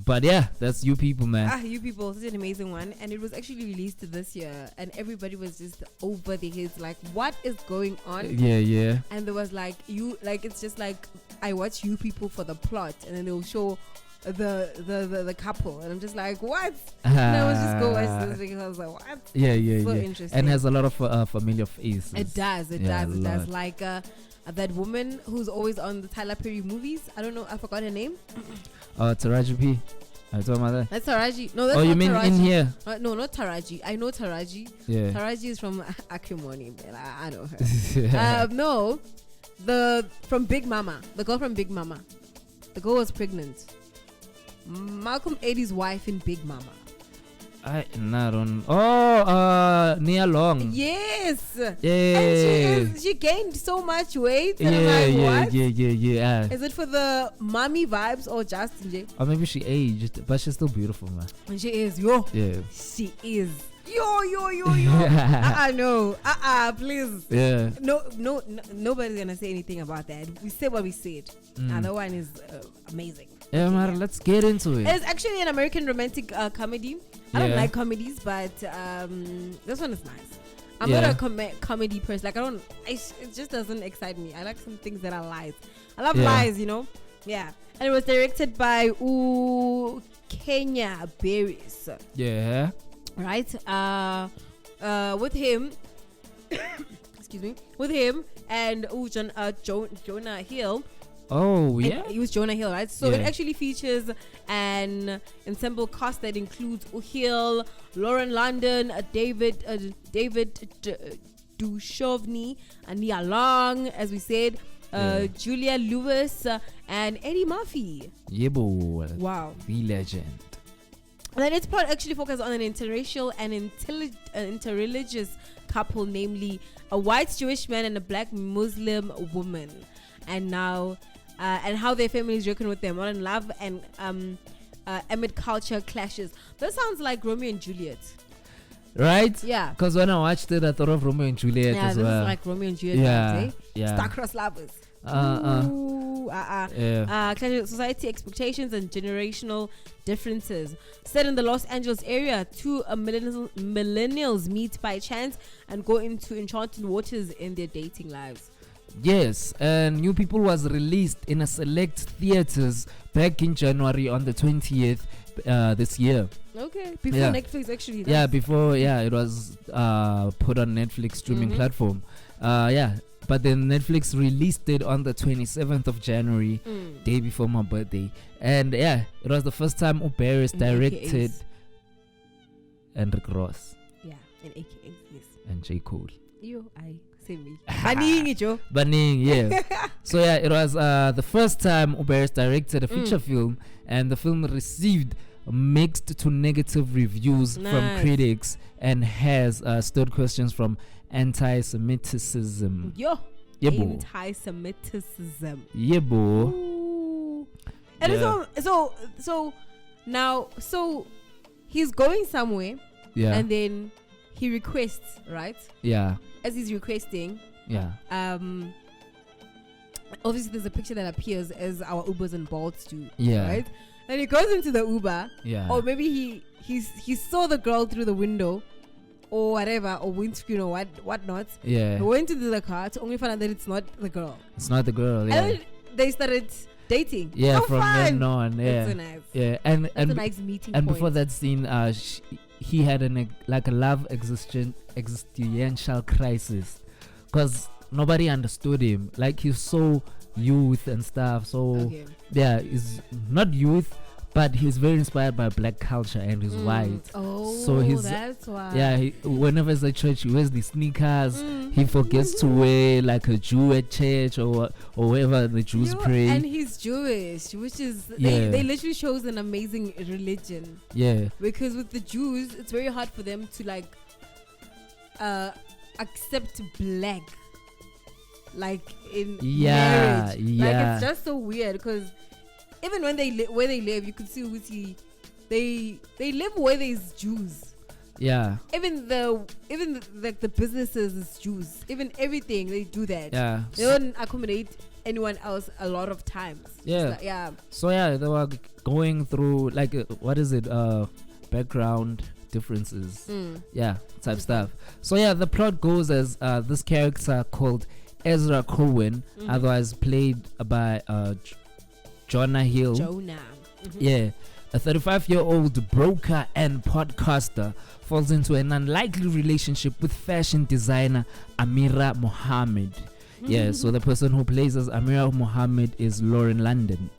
But yeah, that's You People, man. You People, such an amazing one. And it was actually released this year. And everybody was just over the heads, like, what is going on? Yeah. And there was like, it's just like, I watch You People for the plot. And then they'll show the couple, and I'm just like, what? And I was just go watch this because I was like, what? Yeah. Interesting. And has a lot of familiar faces. It does. Like that woman who's always on the Tyler Perry movies. I don't know. I forgot her name. Taraji P. Are you talking about that? That's Taraji. No, that's not you mean Taraji. in here? No, not Taraji. I know Taraji. Yeah. Taraji is from Acrimony. I know her. No, from Big Mama. The girl from Big Mama. The girl was pregnant. Malcolm Eddie's wife in Big Mama. Nia Long. Yes. Yeah. And she gained so much weight. And I'm like, what? Yeah. Is it for the mommy vibes or just or maybe she aged, but she's still beautiful, man. And she is, yo. Yeah. She is. Yo. No. Please. Yeah. No, nobody's gonna say anything about that. We said what we said. That one is amazing. Yeah, Mara, let's get into it. It's actually an American romantic comedy. I don't like comedies, but this one is nice. I'm not a comedy person. Like, it just doesn't excite me. I like some things that are lies. I love lies, you know? Yeah. And it was directed by Kenya Barris. Yeah. Right? With him, excuse me, with him and Jonah Hill. Oh, yeah. And he was Jonah Hill, right? So it actually features an ensemble cast that includes Hill, Lauren London, David Duchovny, Nia Long, as we said, Julia Lewis, and Eddie Murphy. Yeah, boy. Wow. The legend. And then its plot actually focuses on an interracial and interreligious couple, namely a white Jewish man and a black Muslim woman. And now, and how their families reckon with their modern love and amid culture clashes. That sounds like Romeo and Juliet. Right? Yeah. Because when I watched it, I thought of Romeo and Juliet as well. Yeah, this is like Romeo and Juliet. Yeah. Star-crossed lovers. Society expectations and generational differences. Set in the Los Angeles area, two millennials meet by chance and go into enchanted waters in their dating lives. Yes, and New People was released in a select theaters back in January on the 20th this year. Okay, before Netflix actually. Yeah, before it was put on Netflix streaming platform. But then Netflix released it on the 27th of January, day before my birthday. And it was the first time Barris directed and Rick Ross. Yeah, and AKAs, yes. And J. Cole. Banning, yeah. So it was the first time Barris directed a feature film, and the film received mixed to negative reviews from critics and has stirred questions from anti-Semitism. Anti-Semitism. Yeah, boy. And so now he's going somewhere, and then he requests, right? Yeah. As he's requesting, Yeah. Obviously there's a picture that appears as our Ubers and Bolts do. Yeah. Right? And he goes into the Uber. Yeah. Or maybe he saw the girl through the window or whatever, or windscreen or whatnot. Yeah. He went into the car to only find out that it's not the girl. It's not the girl. Yeah. And then they started dating. Yeah, so from fun. then on. Yeah. That's so nice. Yeah. That's a nice meeting And point. before that scene, he had a love existential crisis, because nobody understood him. Like, he's so youth and stuff. So yeah, he's not youth, but he's very inspired by black culture and he's white. Oh, so that's why. Yeah, whenever he's at church, he wears these sneakers. He forgets to wear like a Jew at church or wherever the Jews pray. And he's Jewish, which is they literally chose an amazing religion. Yeah. Because with the Jews, it's very hard for them to like accept black, like in marriage. Like, it's just so weird because even when where they live, you can see they live where there's Jews. Yeah. Even the businesses is Jews. Even everything they do that. Yeah. They don't accommodate anyone else a lot of times. Yeah. So yeah, they were going through like background differences. Yeah, type stuff. So yeah, the plot goes as this character called Ezra Cohen, otherwise played by Jonah Hill. Yeah. A 35-year-old broker and podcaster falls into an unlikely relationship with fashion designer Amira Mohammed. Yeah, so the person who plays as Amira Mohammed is Lauren London.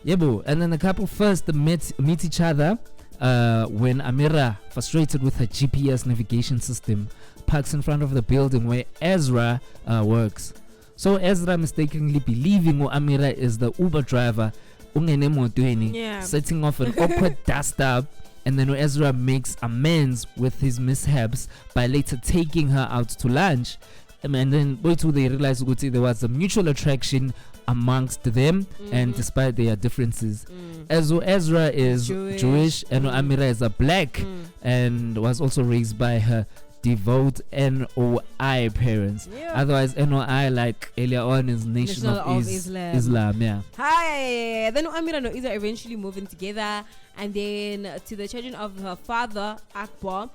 Yeah, boo. And then the couple first meet each other when Amira, frustrated with her GPS navigation system, parks in front of the building where Ezra works. So Ezra, mistakenly believing Amira is the Uber driver, setting off an awkward dust up, and then Ezra makes amends with his mishaps by later taking her out to lunch. And then they realize there was a mutual attraction amongst them, and despite their differences, as Ezra is Jewish and Amira is a black, and was also raised by her devout NOI parents. Otherwise, NOI, like earlier on, is Nation of Islam. Yeah. Hi. Then Amira and Ezra eventually move in together, and then to the children of her father Akbar,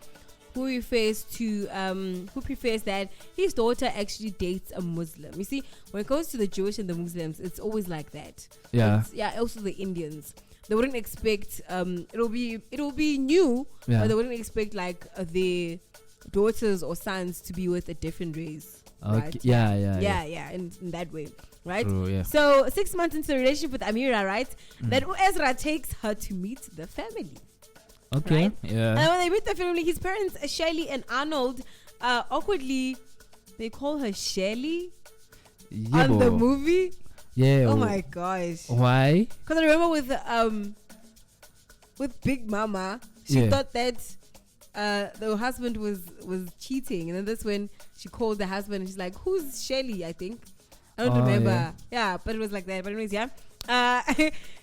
who prefers that his daughter actually dates a Muslim. You see, when it comes to the Jewish and the Muslims, it's always like that. Yeah. Also the Indians. They wouldn't expect it'll be new, but they wouldn't expect like the daughters or sons to be with a different race. Okay. Right? Yeah. In that way, right? True, yeah. So 6 months into the relationship with Amira, right? Then Ezra takes her to meet the family. Okay. Right? Yeah. And when they meet the family, his parents, Shelley and Arnold, awkwardly, they call her Shelley on the movie. Yeah. Oh my gosh. Why? Because I remember with Big Mama, she thought that the husband was cheating, and then that's when she called the husband and she's like, "Who's Shelley?" I think I don't remember. Yeah, but it was like that. But anyways, yeah.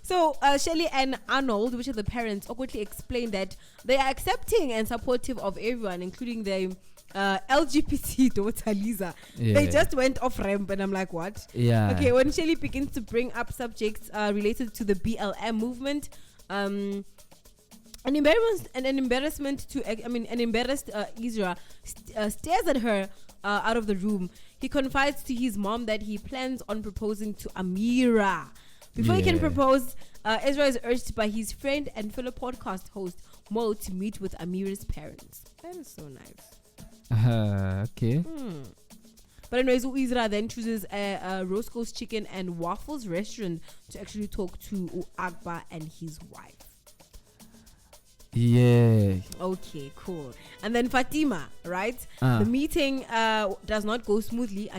So Shelley and Arnold, which are the parents, awkwardly explained that they are accepting and supportive of everyone, including the LGBT daughter Lisa. They just went off ramp, and I'm like, what? Yeah. Okay, when Shelley begins to bring up subjects related to the BLM movement, an embarrassed Ezra stares at her out of the room. He confides to his mom that he plans on proposing to Amira. Before he can propose, Ezra is urged by his friend and fellow podcast host Mo to meet with Amira's parents. That is so nice. Okay. But anyways, Ezra then chooses a Roscoe's Chicken and Waffles restaurant to actually talk to Akbar and his wife. Yeah. Okay, cool. And then Fatima, right? The meeting does not go smoothly.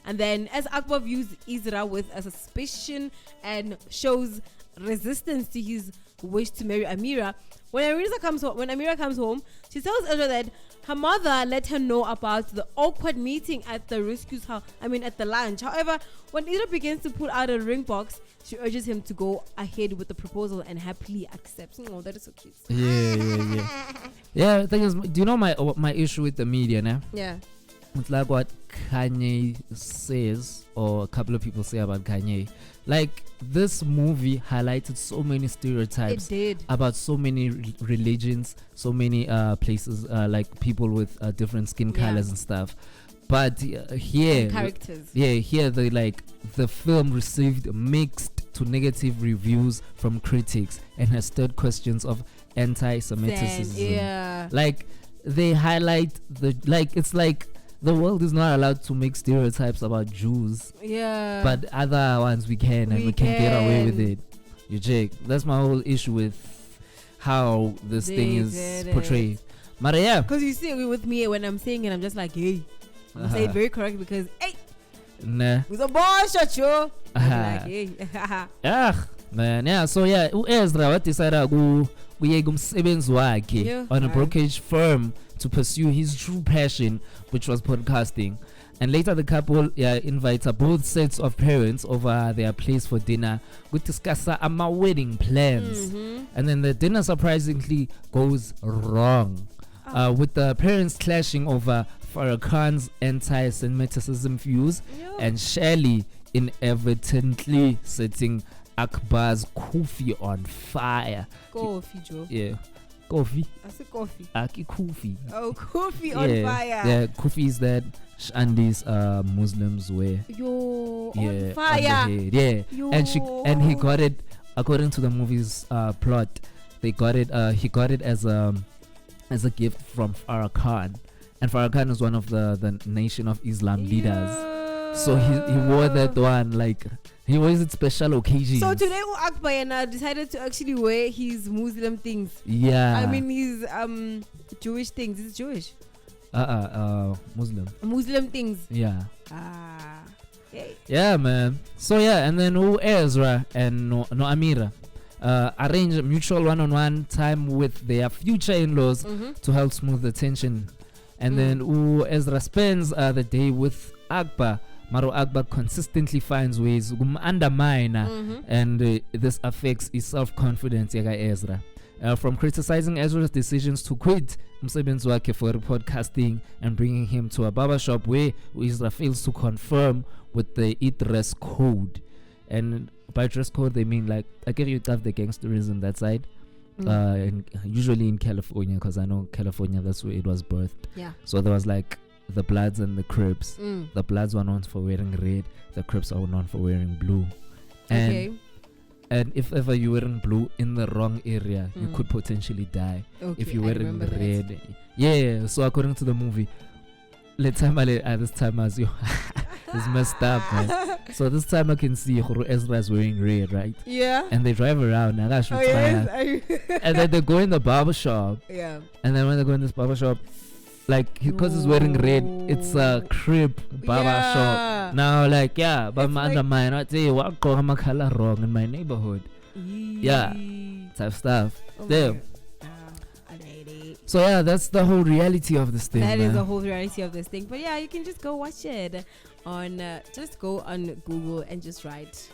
And then as Akbar views Ezra with a suspicion and shows resistance to his wished to marry Amira. When Amira comes home, she tells Ezra that her mother let her know about the awkward meeting at the rescue's house. At the lunch. However, when Ezra begins to pull out a ring box, she urges him to go ahead with the proposal and happily accepts. Oh, that is so cute. Yeah, the thing is, do you know my issue with the media now? Yeah. It's like what Kanye says, or a couple of people say about Kanye. Like, this movie highlighted so many stereotypes. It did. About so many religions, so many places, like people with different skin colors and stuff. But here, and characters. Here the film received mixed to negative reviews from critics and has stirred questions of anti-Semitism. Like, they highlight it's like the world is not allowed to make stereotypes about Jews. Yeah. But other ones we can get away with it. You check. That's my whole issue with how this thing is portrayed. But yeah. Because you see with me when I'm saying it, I'm just like, hey. I'm saying it very correct because, hey. Nah. With a boy shot you. Like, hey. Man, yeah. So yeah, Ezra what decided to on a brokerage firm to pursue his true passion, which was podcasting. And later the couple invites both sets of parents over their place for dinner. We discuss our wedding plans. And then the dinner surprisingly goes wrong. With the parents clashing over Farrakhan's anti-Semitism views and Shirley inadvertently setting Akbar's coffee on fire. Coffee, Joe. Yeah. Coffee. I said coffee. Aki coffee. Oh, coffee on fire. Yeah, coffee is that Shandi's Muslims wear. Yo, on fire. On yeah. Yo. And he got it according to the movie's plot. He got it as a gift from Farrakhan. And Farrakhan is one of the Nation of Islam leaders. So he wore that one like he wears it special occasions. So today Akbar decided to actually wear his Muslim things. Yeah. His Jewish things. Is it Jewish? Muslim. Muslim things. Yeah. Hey. Yeah, man. So yeah, and then Ezra and Amira arrange a mutual one-on-one time with their future in-laws to help smooth the tension. And then Ezra spends the day with Akbar. Maro Akbar consistently finds ways to undermine and this affects his self-confidence. Ezra. From criticizing Ezra's decisions to quit umsebenzi wakhe for podcasting and bringing him to a barbershop where Ezra fails to confirm with the dress code. And by dress code they mean like I guess you have the gangsterism that side. And usually in California, because I know California, that's where it was birthed. Yeah. So there was like the Bloods and the Crips. The Bloods were known for wearing red. The Crips are known for wearing blue. And if ever you wearing blue in the wrong area, you could potentially die. If you're wearing red. Yeah. So according to the movie, this time as you it's messed up, man. So this time I can see Ezra is wearing red, right? Yeah. And they drive around and and then they go in the barber shop. Yeah. And then when they go in this barber shop, like because he's wearing red, it's a crib barber shop. Now like but my undermine I tell you what my color wrong in my neighborhood. Yeah. Type stuff. Damn. So yeah, that's the whole reality of this thing. That is the whole reality of this thing. But yeah, you can just go watch it on just go on Google and just write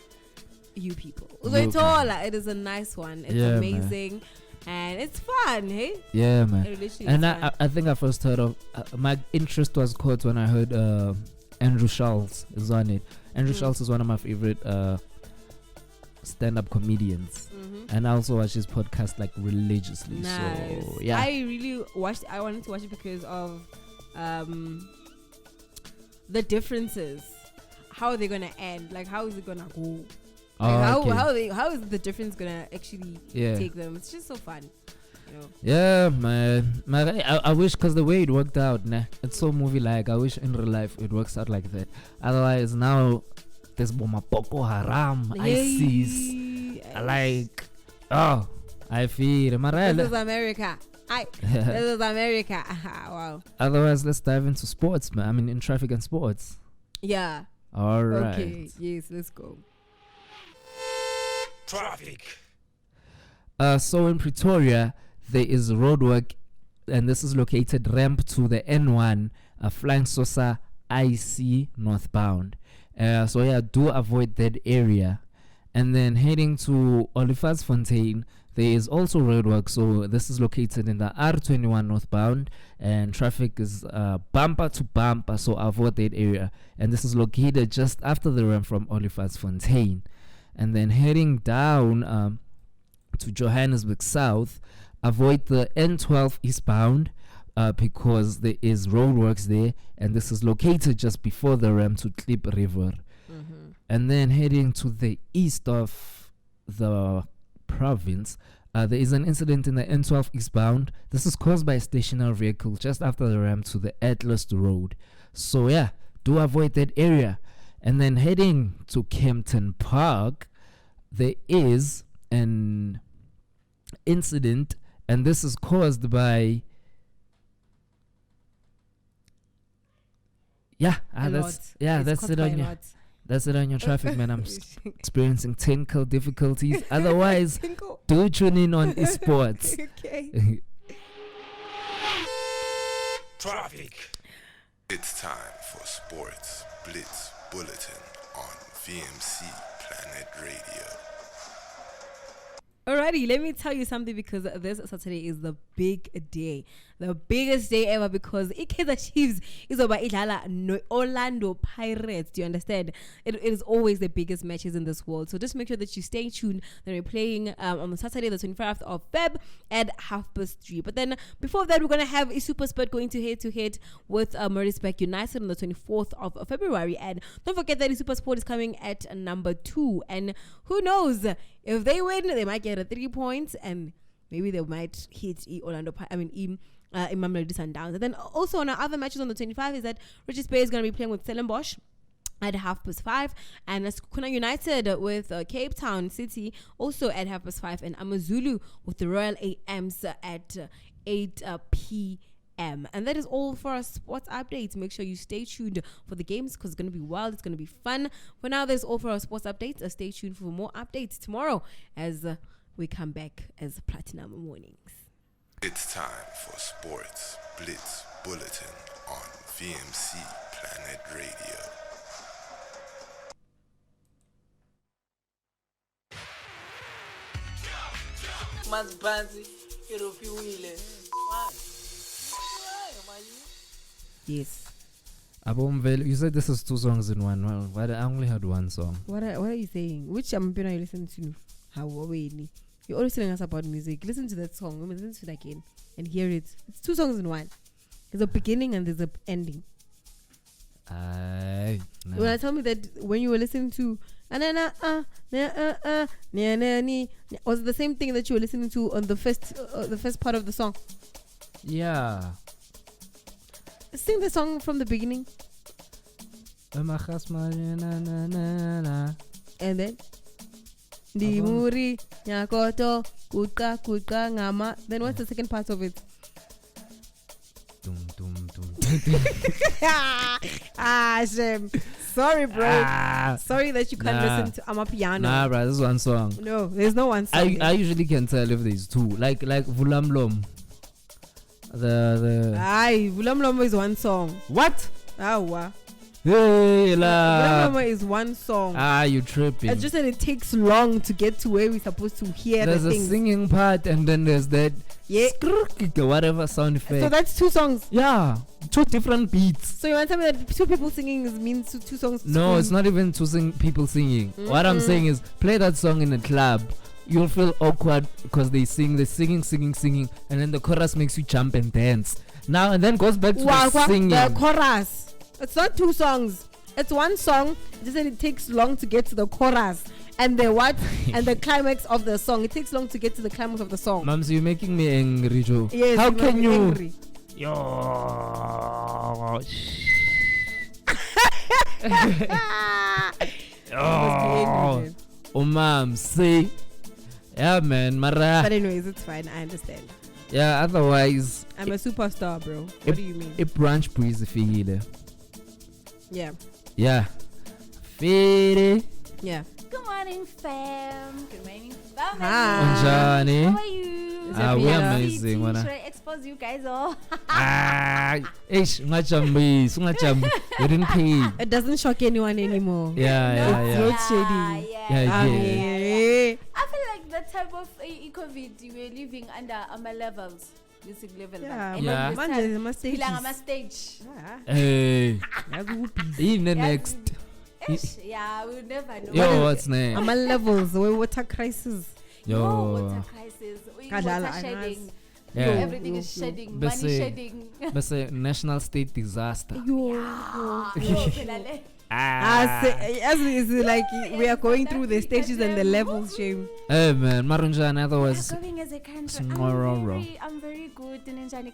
You People. It is a nice one. It's amazing. And it's fun, hey? Yeah, man. And I think I first heard of my interest was caught when I heard Andrew Schultz is on it. Andrew Schultz is one of my favorite stand-up comedians. And I also watch his podcast like religiously. Nice. So yeah, I wanted to watch it because of the differences. How are they gonna end? Like how is it gonna go? Like how is the difference gonna actually take them? It's just so fun. Yeah, man. I wish, because the way it worked out, it's so movie like. I wish in real life it works out like that. Otherwise now there's Boko Haram, ISIS. Like, I feel this is America. This is America. Wow. Otherwise, let's dive into sports, man. I mean, in traffic and sports. Yeah. All right. Okay. Yes, let's go. Traffic. So in Pretoria, there is roadwork, and this is located ramp to the N1, flying saucer IC northbound. So yeah, do avoid that area. And then heading to Olifantsfontein, there is also roadwork. So this is located in the R21 northbound, and traffic is bumper to bumper. So avoid that area. And this is located just after the ramp from Olifantsfontein. And then heading down to Johannesburg South, avoid the N12 eastbound because there is roadworks there, and this is located just before the ramp to Klip River. And then heading to the east of the province, there is an incident in the N12 eastbound. This is caused by a stationary vehicle just after the ramp to the Atlas Road. So yeah, do avoid that area. And then heading to Kempton Park, there is an incident, and this is caused by that's it on your traffic, man. I'm experiencing technical difficulties. Otherwise, do tune in on esports. Okay. Traffic. It's time for Sports Blitz Bulletin on VMC Planet Radio. Alrighty, let me tell you something, because this Saturday is the big day. The biggest day ever, because Kaizer Chiefs is over no Orlando Pirates. Do you understand? It is always the biggest matches in this world. So just make sure that you stay tuned. Then we're playing on the Saturday, the 25th of Feb at 3:30. But then before that, we're going to have a super spurt going to head with Maritzburg United on the 24th of February. And don't forget that the super sport is coming at number 2. And who knows, if they win, they might get 3 points, and maybe they might hit Mamelodi Sundowns. And then also on our other matches on the 25th is that Richards Bay is going to be playing with Stellenbosch at 5:30, and Kuna United with Cape Town City also at 5:30, and Amazulu with the Royal AMs at 8 p.m. And that is all for our sports updates. Make sure you stay tuned for the games, because it's going to be wild, it's going to be fun. For now, that's all for our sports updates. Stay tuned for more updates tomorrow as we come back as Platinum Mornings. It's time for Sports Blitz Bulletin on VMC Planet Radio. Yes. You said this is 2 songs in one. Well, why I only had 1 song. What are you saying? Which Amapiano are you listening to? How are we? You're always telling us about music. Listen to that song. Listen to it again and hear it. It's 2 songs in one. There's a beginning and there's an ending. No. When I tell me that when you were listening to was it the same thing that you were listening to on the first part of the song? Yeah. Sing the song from the beginning. And then Dimuri Nyakoto Kutka Kutka Ngama. Then what's the second part of it? Shem. Sorry, bro. Sorry that you can't listen to Amapiano. Nah, bro, this is 1 song. No, there's no 1 song. I usually can tell if there's 2. Like Vulamlom. Vulamloma is 1 song. What? Wow. Hey, Vulamloma is 1 song. You tripping. It's just that it takes long to get to where we're supposed to hear there's the things. There's a singing part, and then there's that whatever sound effect. So that's 2 songs. Yeah, 2 different beats. So you want to tell me that 2 people singing means 2 songs? No, it's not even 2 people singing. What I'm saying is, play that song in a club. You'll feel awkward because they're singing, and then the chorus makes you jump and dance. Now and then goes back to the singing. The chorus. It's not 2 songs. It's 1 song. Just that it takes long to get to the chorus. And the and the climax of the song. It takes long to get to the climax of the song. Mamcy, you're making me angry, Joe. Yes, how can you? Angry. Yo. Mamcy. Yeah, man. Mara. But anyways, it's fine. I understand. Yeah, otherwise. I'm a superstar, bro. What do you mean? A branch breeze feel. Yeah. Yeah. Feel. Yeah. Come on. morning, fam. Good morning, fam. Unjani? How are you? We're amazing, Should wana. I expose you guys all? Ungajambi. We didn't pay. It doesn't shock anyone anymore. Yeah. It's shady. I feel like the type of COVID we're living under levels. Music level. Yeah. Stage. Hey. Even next. Yeah, we'll never know. Yo, what's next? I'm levels. Water crisis. Water crisis. Water shedding. Yeah. Everything is shedding. Money shedding. That's a national state disaster. As is like we are going through the stages and the levels, shame. Hey man, Marunjani, otherwise. Going as a country. I'm very good.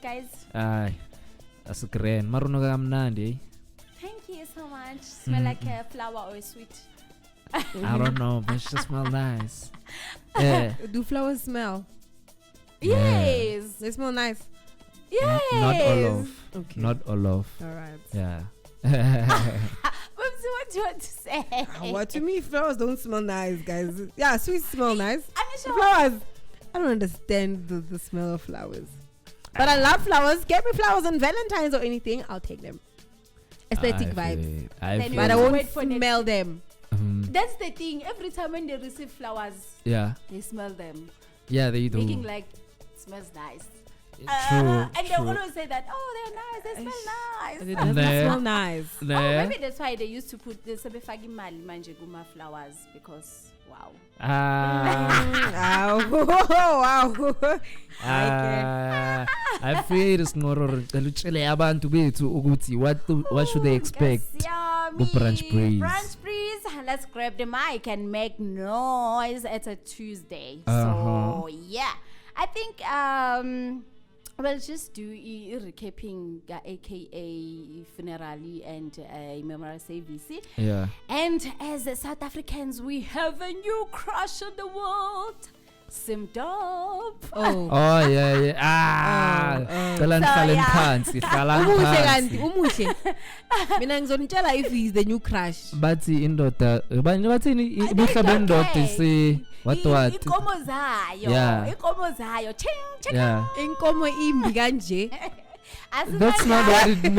Guys. Aye. That's grand. Marunoga amnandi. Thank you so much. Smell like a flower or a sweet. I don't know, but it just smell nice. Yeah. Do flowers smell? Yes. They smell nice. Yes. Not all of. Okay. Not all of. All right. Yeah. What do you want to say? What to me, flowers don't smell nice, guys. Yeah, sweets smell nice. Sure. Flowers. I don't understand the smell of flowers. But I love flowers. Get me flowers on Valentine's or anything. I'll take them. Aesthetic vibes. But I won't smell them. That's the thing. Every time when they receive flowers, they smell them. Yeah, they do. Making like it smells nice. True. And they always say that, they're nice, they smell nice. It doesn't smell nice. Maybe that's why they used to put the sebefagi mali manje guma flowers because wow. I fear it's not abantu bethu ukuthi what should they expect? Brunch breeze. Brunch breeze. Let's grab the mic and make noise. It's a Tuesday. So yeah. I think we'll just do a recapping aka funerally and memorial service. Yeah. And as South Africans, we have a new crush on the world. Simdop. Umuhle. Mina ngizonitshela if he's the new crush. Bathi indoda bathini ibuhla bendoda isi what inkomo zayo ching ching inkomo imbi kanje. That's not what it means.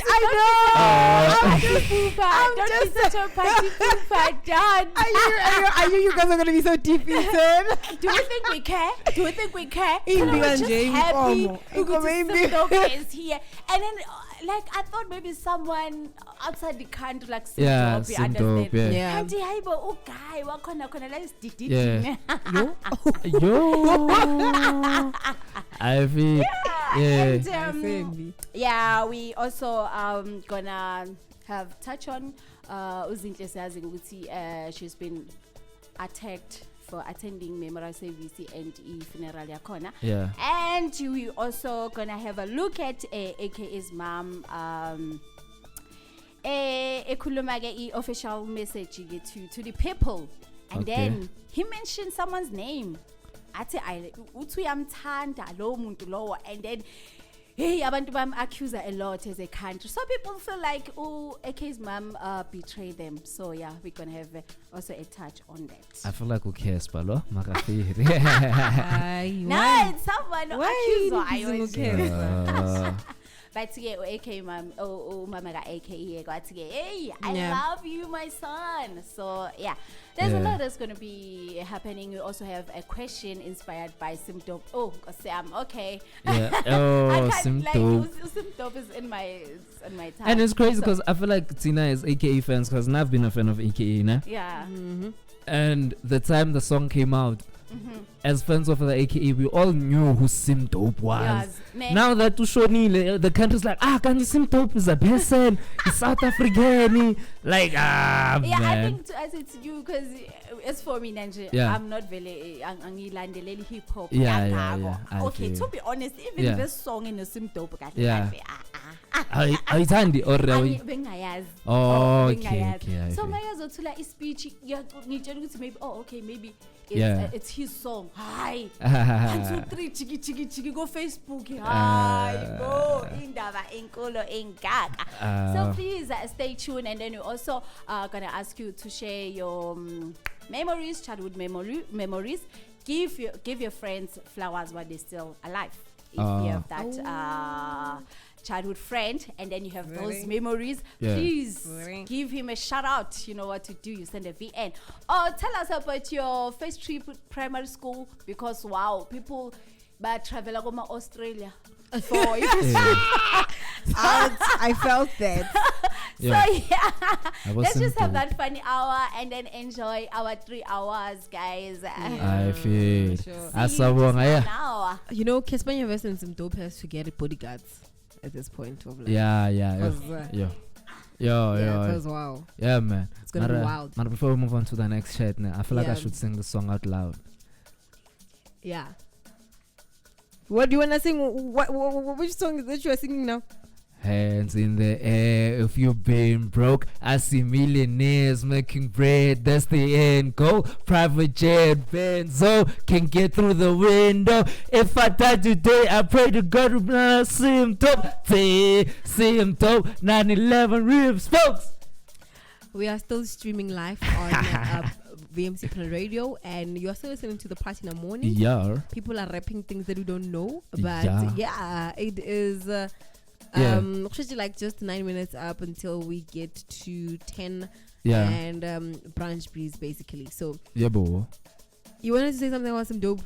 I know. I'm just such a party pooper, done. Are you guys are gonna be so deep insane? Do you think we care? Imbi I'm just happy inkomo is here. And then like I thought maybe someone outside the country like Simdop, yeah. Kanti hayibo uguy wakhona let's yeah. Yo. I feel And, we also gonna have touch on uzinhle siyazi ukuthi she's been attacked for attending memorial service and funeral yakhona. Yeah. And we also gonna have a look at AKA's mom ekhuluma ke official message to the people. And then he mentioned someone's name. Athi uthi uyamthanda lo muntu lowo, and then abantu bam accuse a lot as a country, so people feel like AK's mom betrayed them. So yeah, we're gonna have also a touch on that. I feel like ukhes balo makafiri. No, it's someone accused. But AK mom, mama got AKE got hey, I love you, my son. So yeah, there's a lot that's gonna be happening. We also have a question inspired by Simdop. Sam, okay. Yeah. Simdop. Simdop is in my time. And it's crazy because I feel like Tina is AKE fans because I've been a fan of AKE, nah? Yeah. Mm-hmm. And the time the song came out, as fans of the AKE, we all knew who Simdop was. Yes, now that Tushonile, the country's like, Kanti Simdop is a person, he's South African, like, man. I think to us it's you because as for me, Nanje, I'm not really angilandeleli hip hop. Yeah. Okay, to be honest, even this song in the Simdop, Ayithandi or bengayazi. Oh, okay, bengayazi. okay. So mayazothula ispeech ngitshela ukuthi maybe okay maybe it's his song. Hi. 1 2 3 chiki go Facebook. Hi. Go indaba enkolo engaka. So please stay tuned, and then we also gonna ask you to share your memories, childhood memories. Give your friends flowers while they're still alive. If you have that childhood friend and then you have those memories, please give him a shout out. You know what to do. You send a VN. Or tell us about your first trip with primary school, because wow, people travel to Australia. For I felt that. Let's just have that funny hour and then enjoy our 3 hours, guys. I feel. You know, Kespan University and some dope has to get bodyguards at this point of life. Yeah. Because wow. Yeah, man. It's gonna be wild. Man, before we move on to the next chat, I feel like I should sing the song out loud. Yeah. What do you wanna sing? Which song is that you are singing now? Hands in the air if you've been broke. I see millionaires making bread. That's the end goal. Private jet, Benzo can get through the window. If I die today, I pray to God to see him dope. See him dope. 9/11 ribs, folks. We are still streaming live on VMC Planet Radio, and you are still listening to the party in the morning. Yeah. People are rapping things that we don't know, but it is. Like just 9 minutes up until we get to 10 and brunch breeze basically. So bro. You wanted to say something about some dope?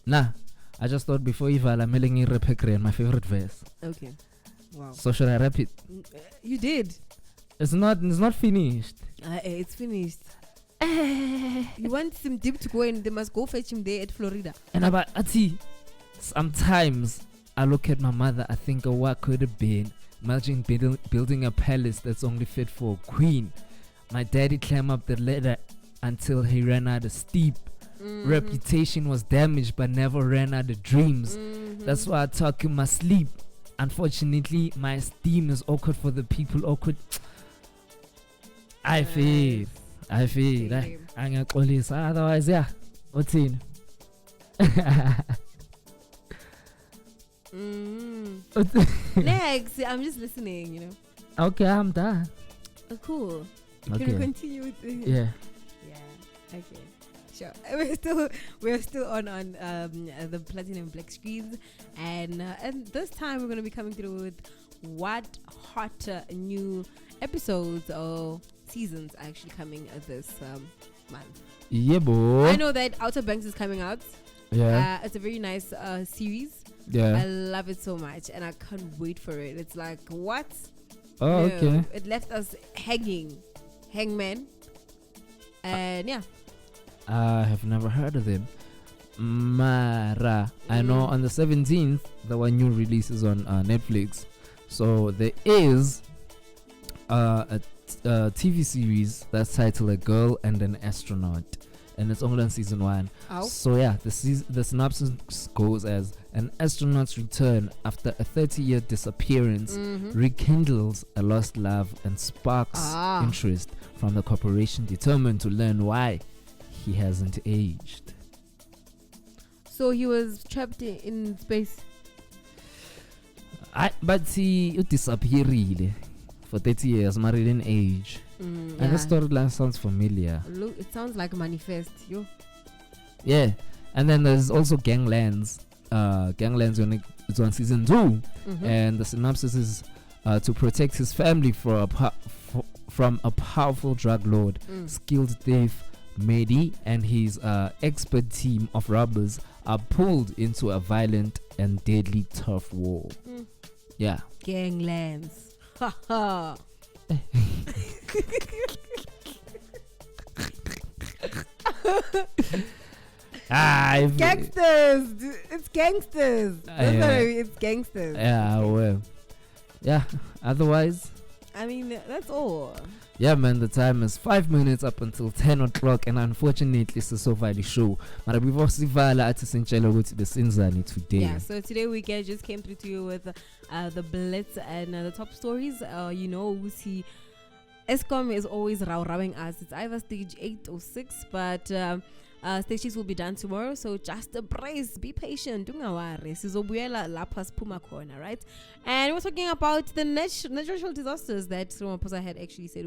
Nah, I just thought before Ivala Melingi Repekre, my favorite verse. Okay. Wow. So should I rap it? You did. It's not finished. It's finished. You want some deep to go and they must go fetch him there at Florida. And about Ati, sometimes I look at my mother, I think of what could have been. Imagine building a palace that's only fit for a queen. My daddy climbed up the ladder until he ran out of steep. Reputation was damaged but never ran out of dreams. That's why I talk in my sleep. Unfortunately, my esteem is awkward for the people awkward. I feel. Otherwise, yeah. What's in? Next, I'm just listening, you know. Okay, I'm done. Oh, cool. Okay. Can we continue with the okay, sure. We're still on the platinum black screens, and this time we're gonna be coming through with what hot new episodes or seasons are actually coming this month. Yeah, boy. I know that Outer Banks is coming out. Yeah. It's a very nice series. Yeah. I love it so much and I can't wait for it. It's like, what? Oh, okay. It left us hangman. And yeah. I have never heard of them. Mara. I know on the 17th there were new releases on Netflix. So there is a TV series that's titled A Girl and an Astronaut, and it's only on season 1. So yeah, the synopsis goes as: an astronaut's return after a 30-year disappearance rekindles a lost love and sparks interest from the corporation determined to learn why he hasn't aged. So he was trapped in space. But he disappeared for 30 years, married in age. And the storyline sounds familiar. Look, it sounds like a manifest. Yeah. And then there's also Ganglands. Ganglands is on season 2. And the synopsis is to protect his family from a powerful drug lord, skilled thief Mehdi and his expert team of robbers are pulled into a violent and deadly turf war. Yeah. Ganglands. Haha. Gangsters. It's gangsters. It's gangsters. Yeah, well. Yeah. Otherwise, I mean, that's all. Yeah, man, the time is 5 minutes up until 10 o'clock, and unfortunately, it's a Sovali show. But we've also got the Sinzani today. Yeah, so today we just came through to you with the Blitz and the top stories. We see Eskom is always rowing us. It's either stage 8 or 6, but stage 6 will be done tomorrow. So just brace, be patient. Right? And we're talking about the natural disasters that Ramaphosa had actually said.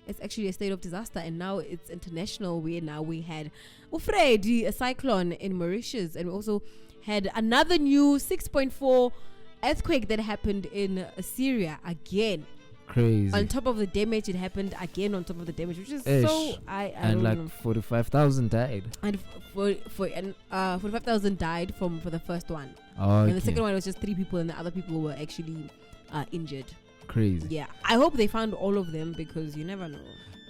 It's actually a state of disaster, and now it's international. We had Ufredi, a cyclone in Mauritius, and we also had another new 6.4 earthquake that happened in Syria again. Crazy. On top of the damage, it happened again on top of the damage, which is so I and don't like know. 45,000 died. And 45,000 died for the first one. Oh, and the second one was just 3 people, and the other people were actually injured. Crazy. Yeah, I hope they found all of them, because you never know.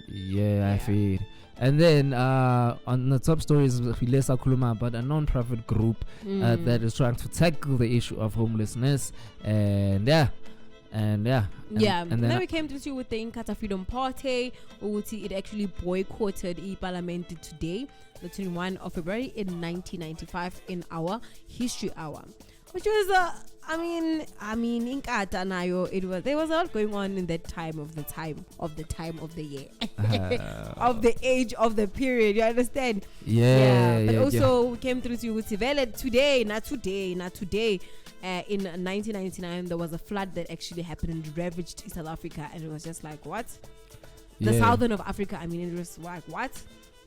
Yeah. I feel. And then on the top stories, Hilesa Kuluma about a non-profit group that is trying to tackle the issue of homelessness, and then we came to you with the Inkatha Freedom Party. It actually boycotted Parliament today, the 21st of February in 1995, in our history hour, which was Inkatha nayo. There was a lot going on in that time of the year, of the age of the period. You understand? But also we came through to you with today. In 1999, there was a flood that actually happened and ravaged South Africa, and it was just like, what? The southern of Africa. It was like, what?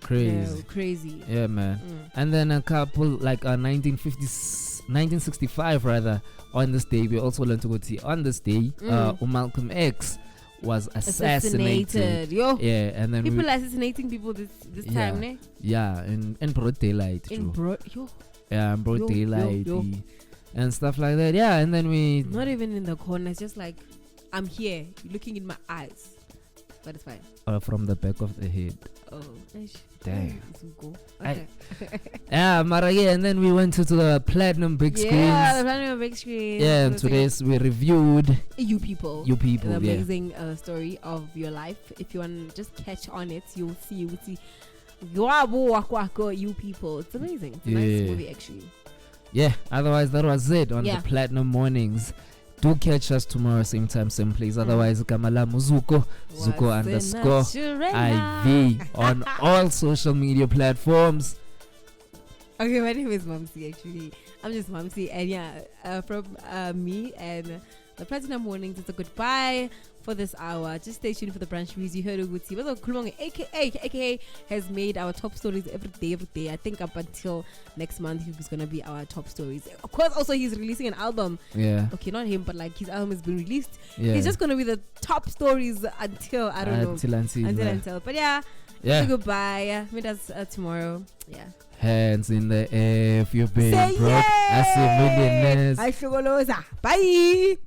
Crazy. Yeah, man. And then a couple, like 1965 rather, on this day, we also learned to go see on this day, Malcolm X was assassinated. Yo. Yeah, and then people assassinating people this time, ne? Yeah, in broad daylight. In broad daylight. And stuff like that. Yeah, and then we not even in the corner. It's just like, I'm here, you're looking in my eyes, but it's fine. From the back of the head. Oh, damn. Okay. And then we went to the platinum big screens. Yeah, the platinum big screen. Yeah, and today's we reviewed You People. The amazing story of your life. If you want to just catch on it, you'll see. You People. It's amazing. It's a nice movie, actually. Yeah, otherwise that was it on the Platinum Mornings. Do catch us tomorrow, same time, same place. Otherwise, Kamala Muzuko, Zuko_IV on all social media platforms. Okay, my name is Mamcy, actually. I'm just Mamcy, and from me and the Platinum Mornings, it's a goodbye for this hour. Just stay tuned for the brunch reviews. You heard Uguti. AKA has made our top stories every day. I think up until next month, he's going to be our top stories. Of course, also he's releasing an album. Yeah. Okay, not him, but like his album has been released. Yeah. He's just going to be the top stories until, I don't know. Until. But say goodbye. Meet us tomorrow. Yeah. Hands in the air if you've been say broke. I see millionaires. I feel Bye.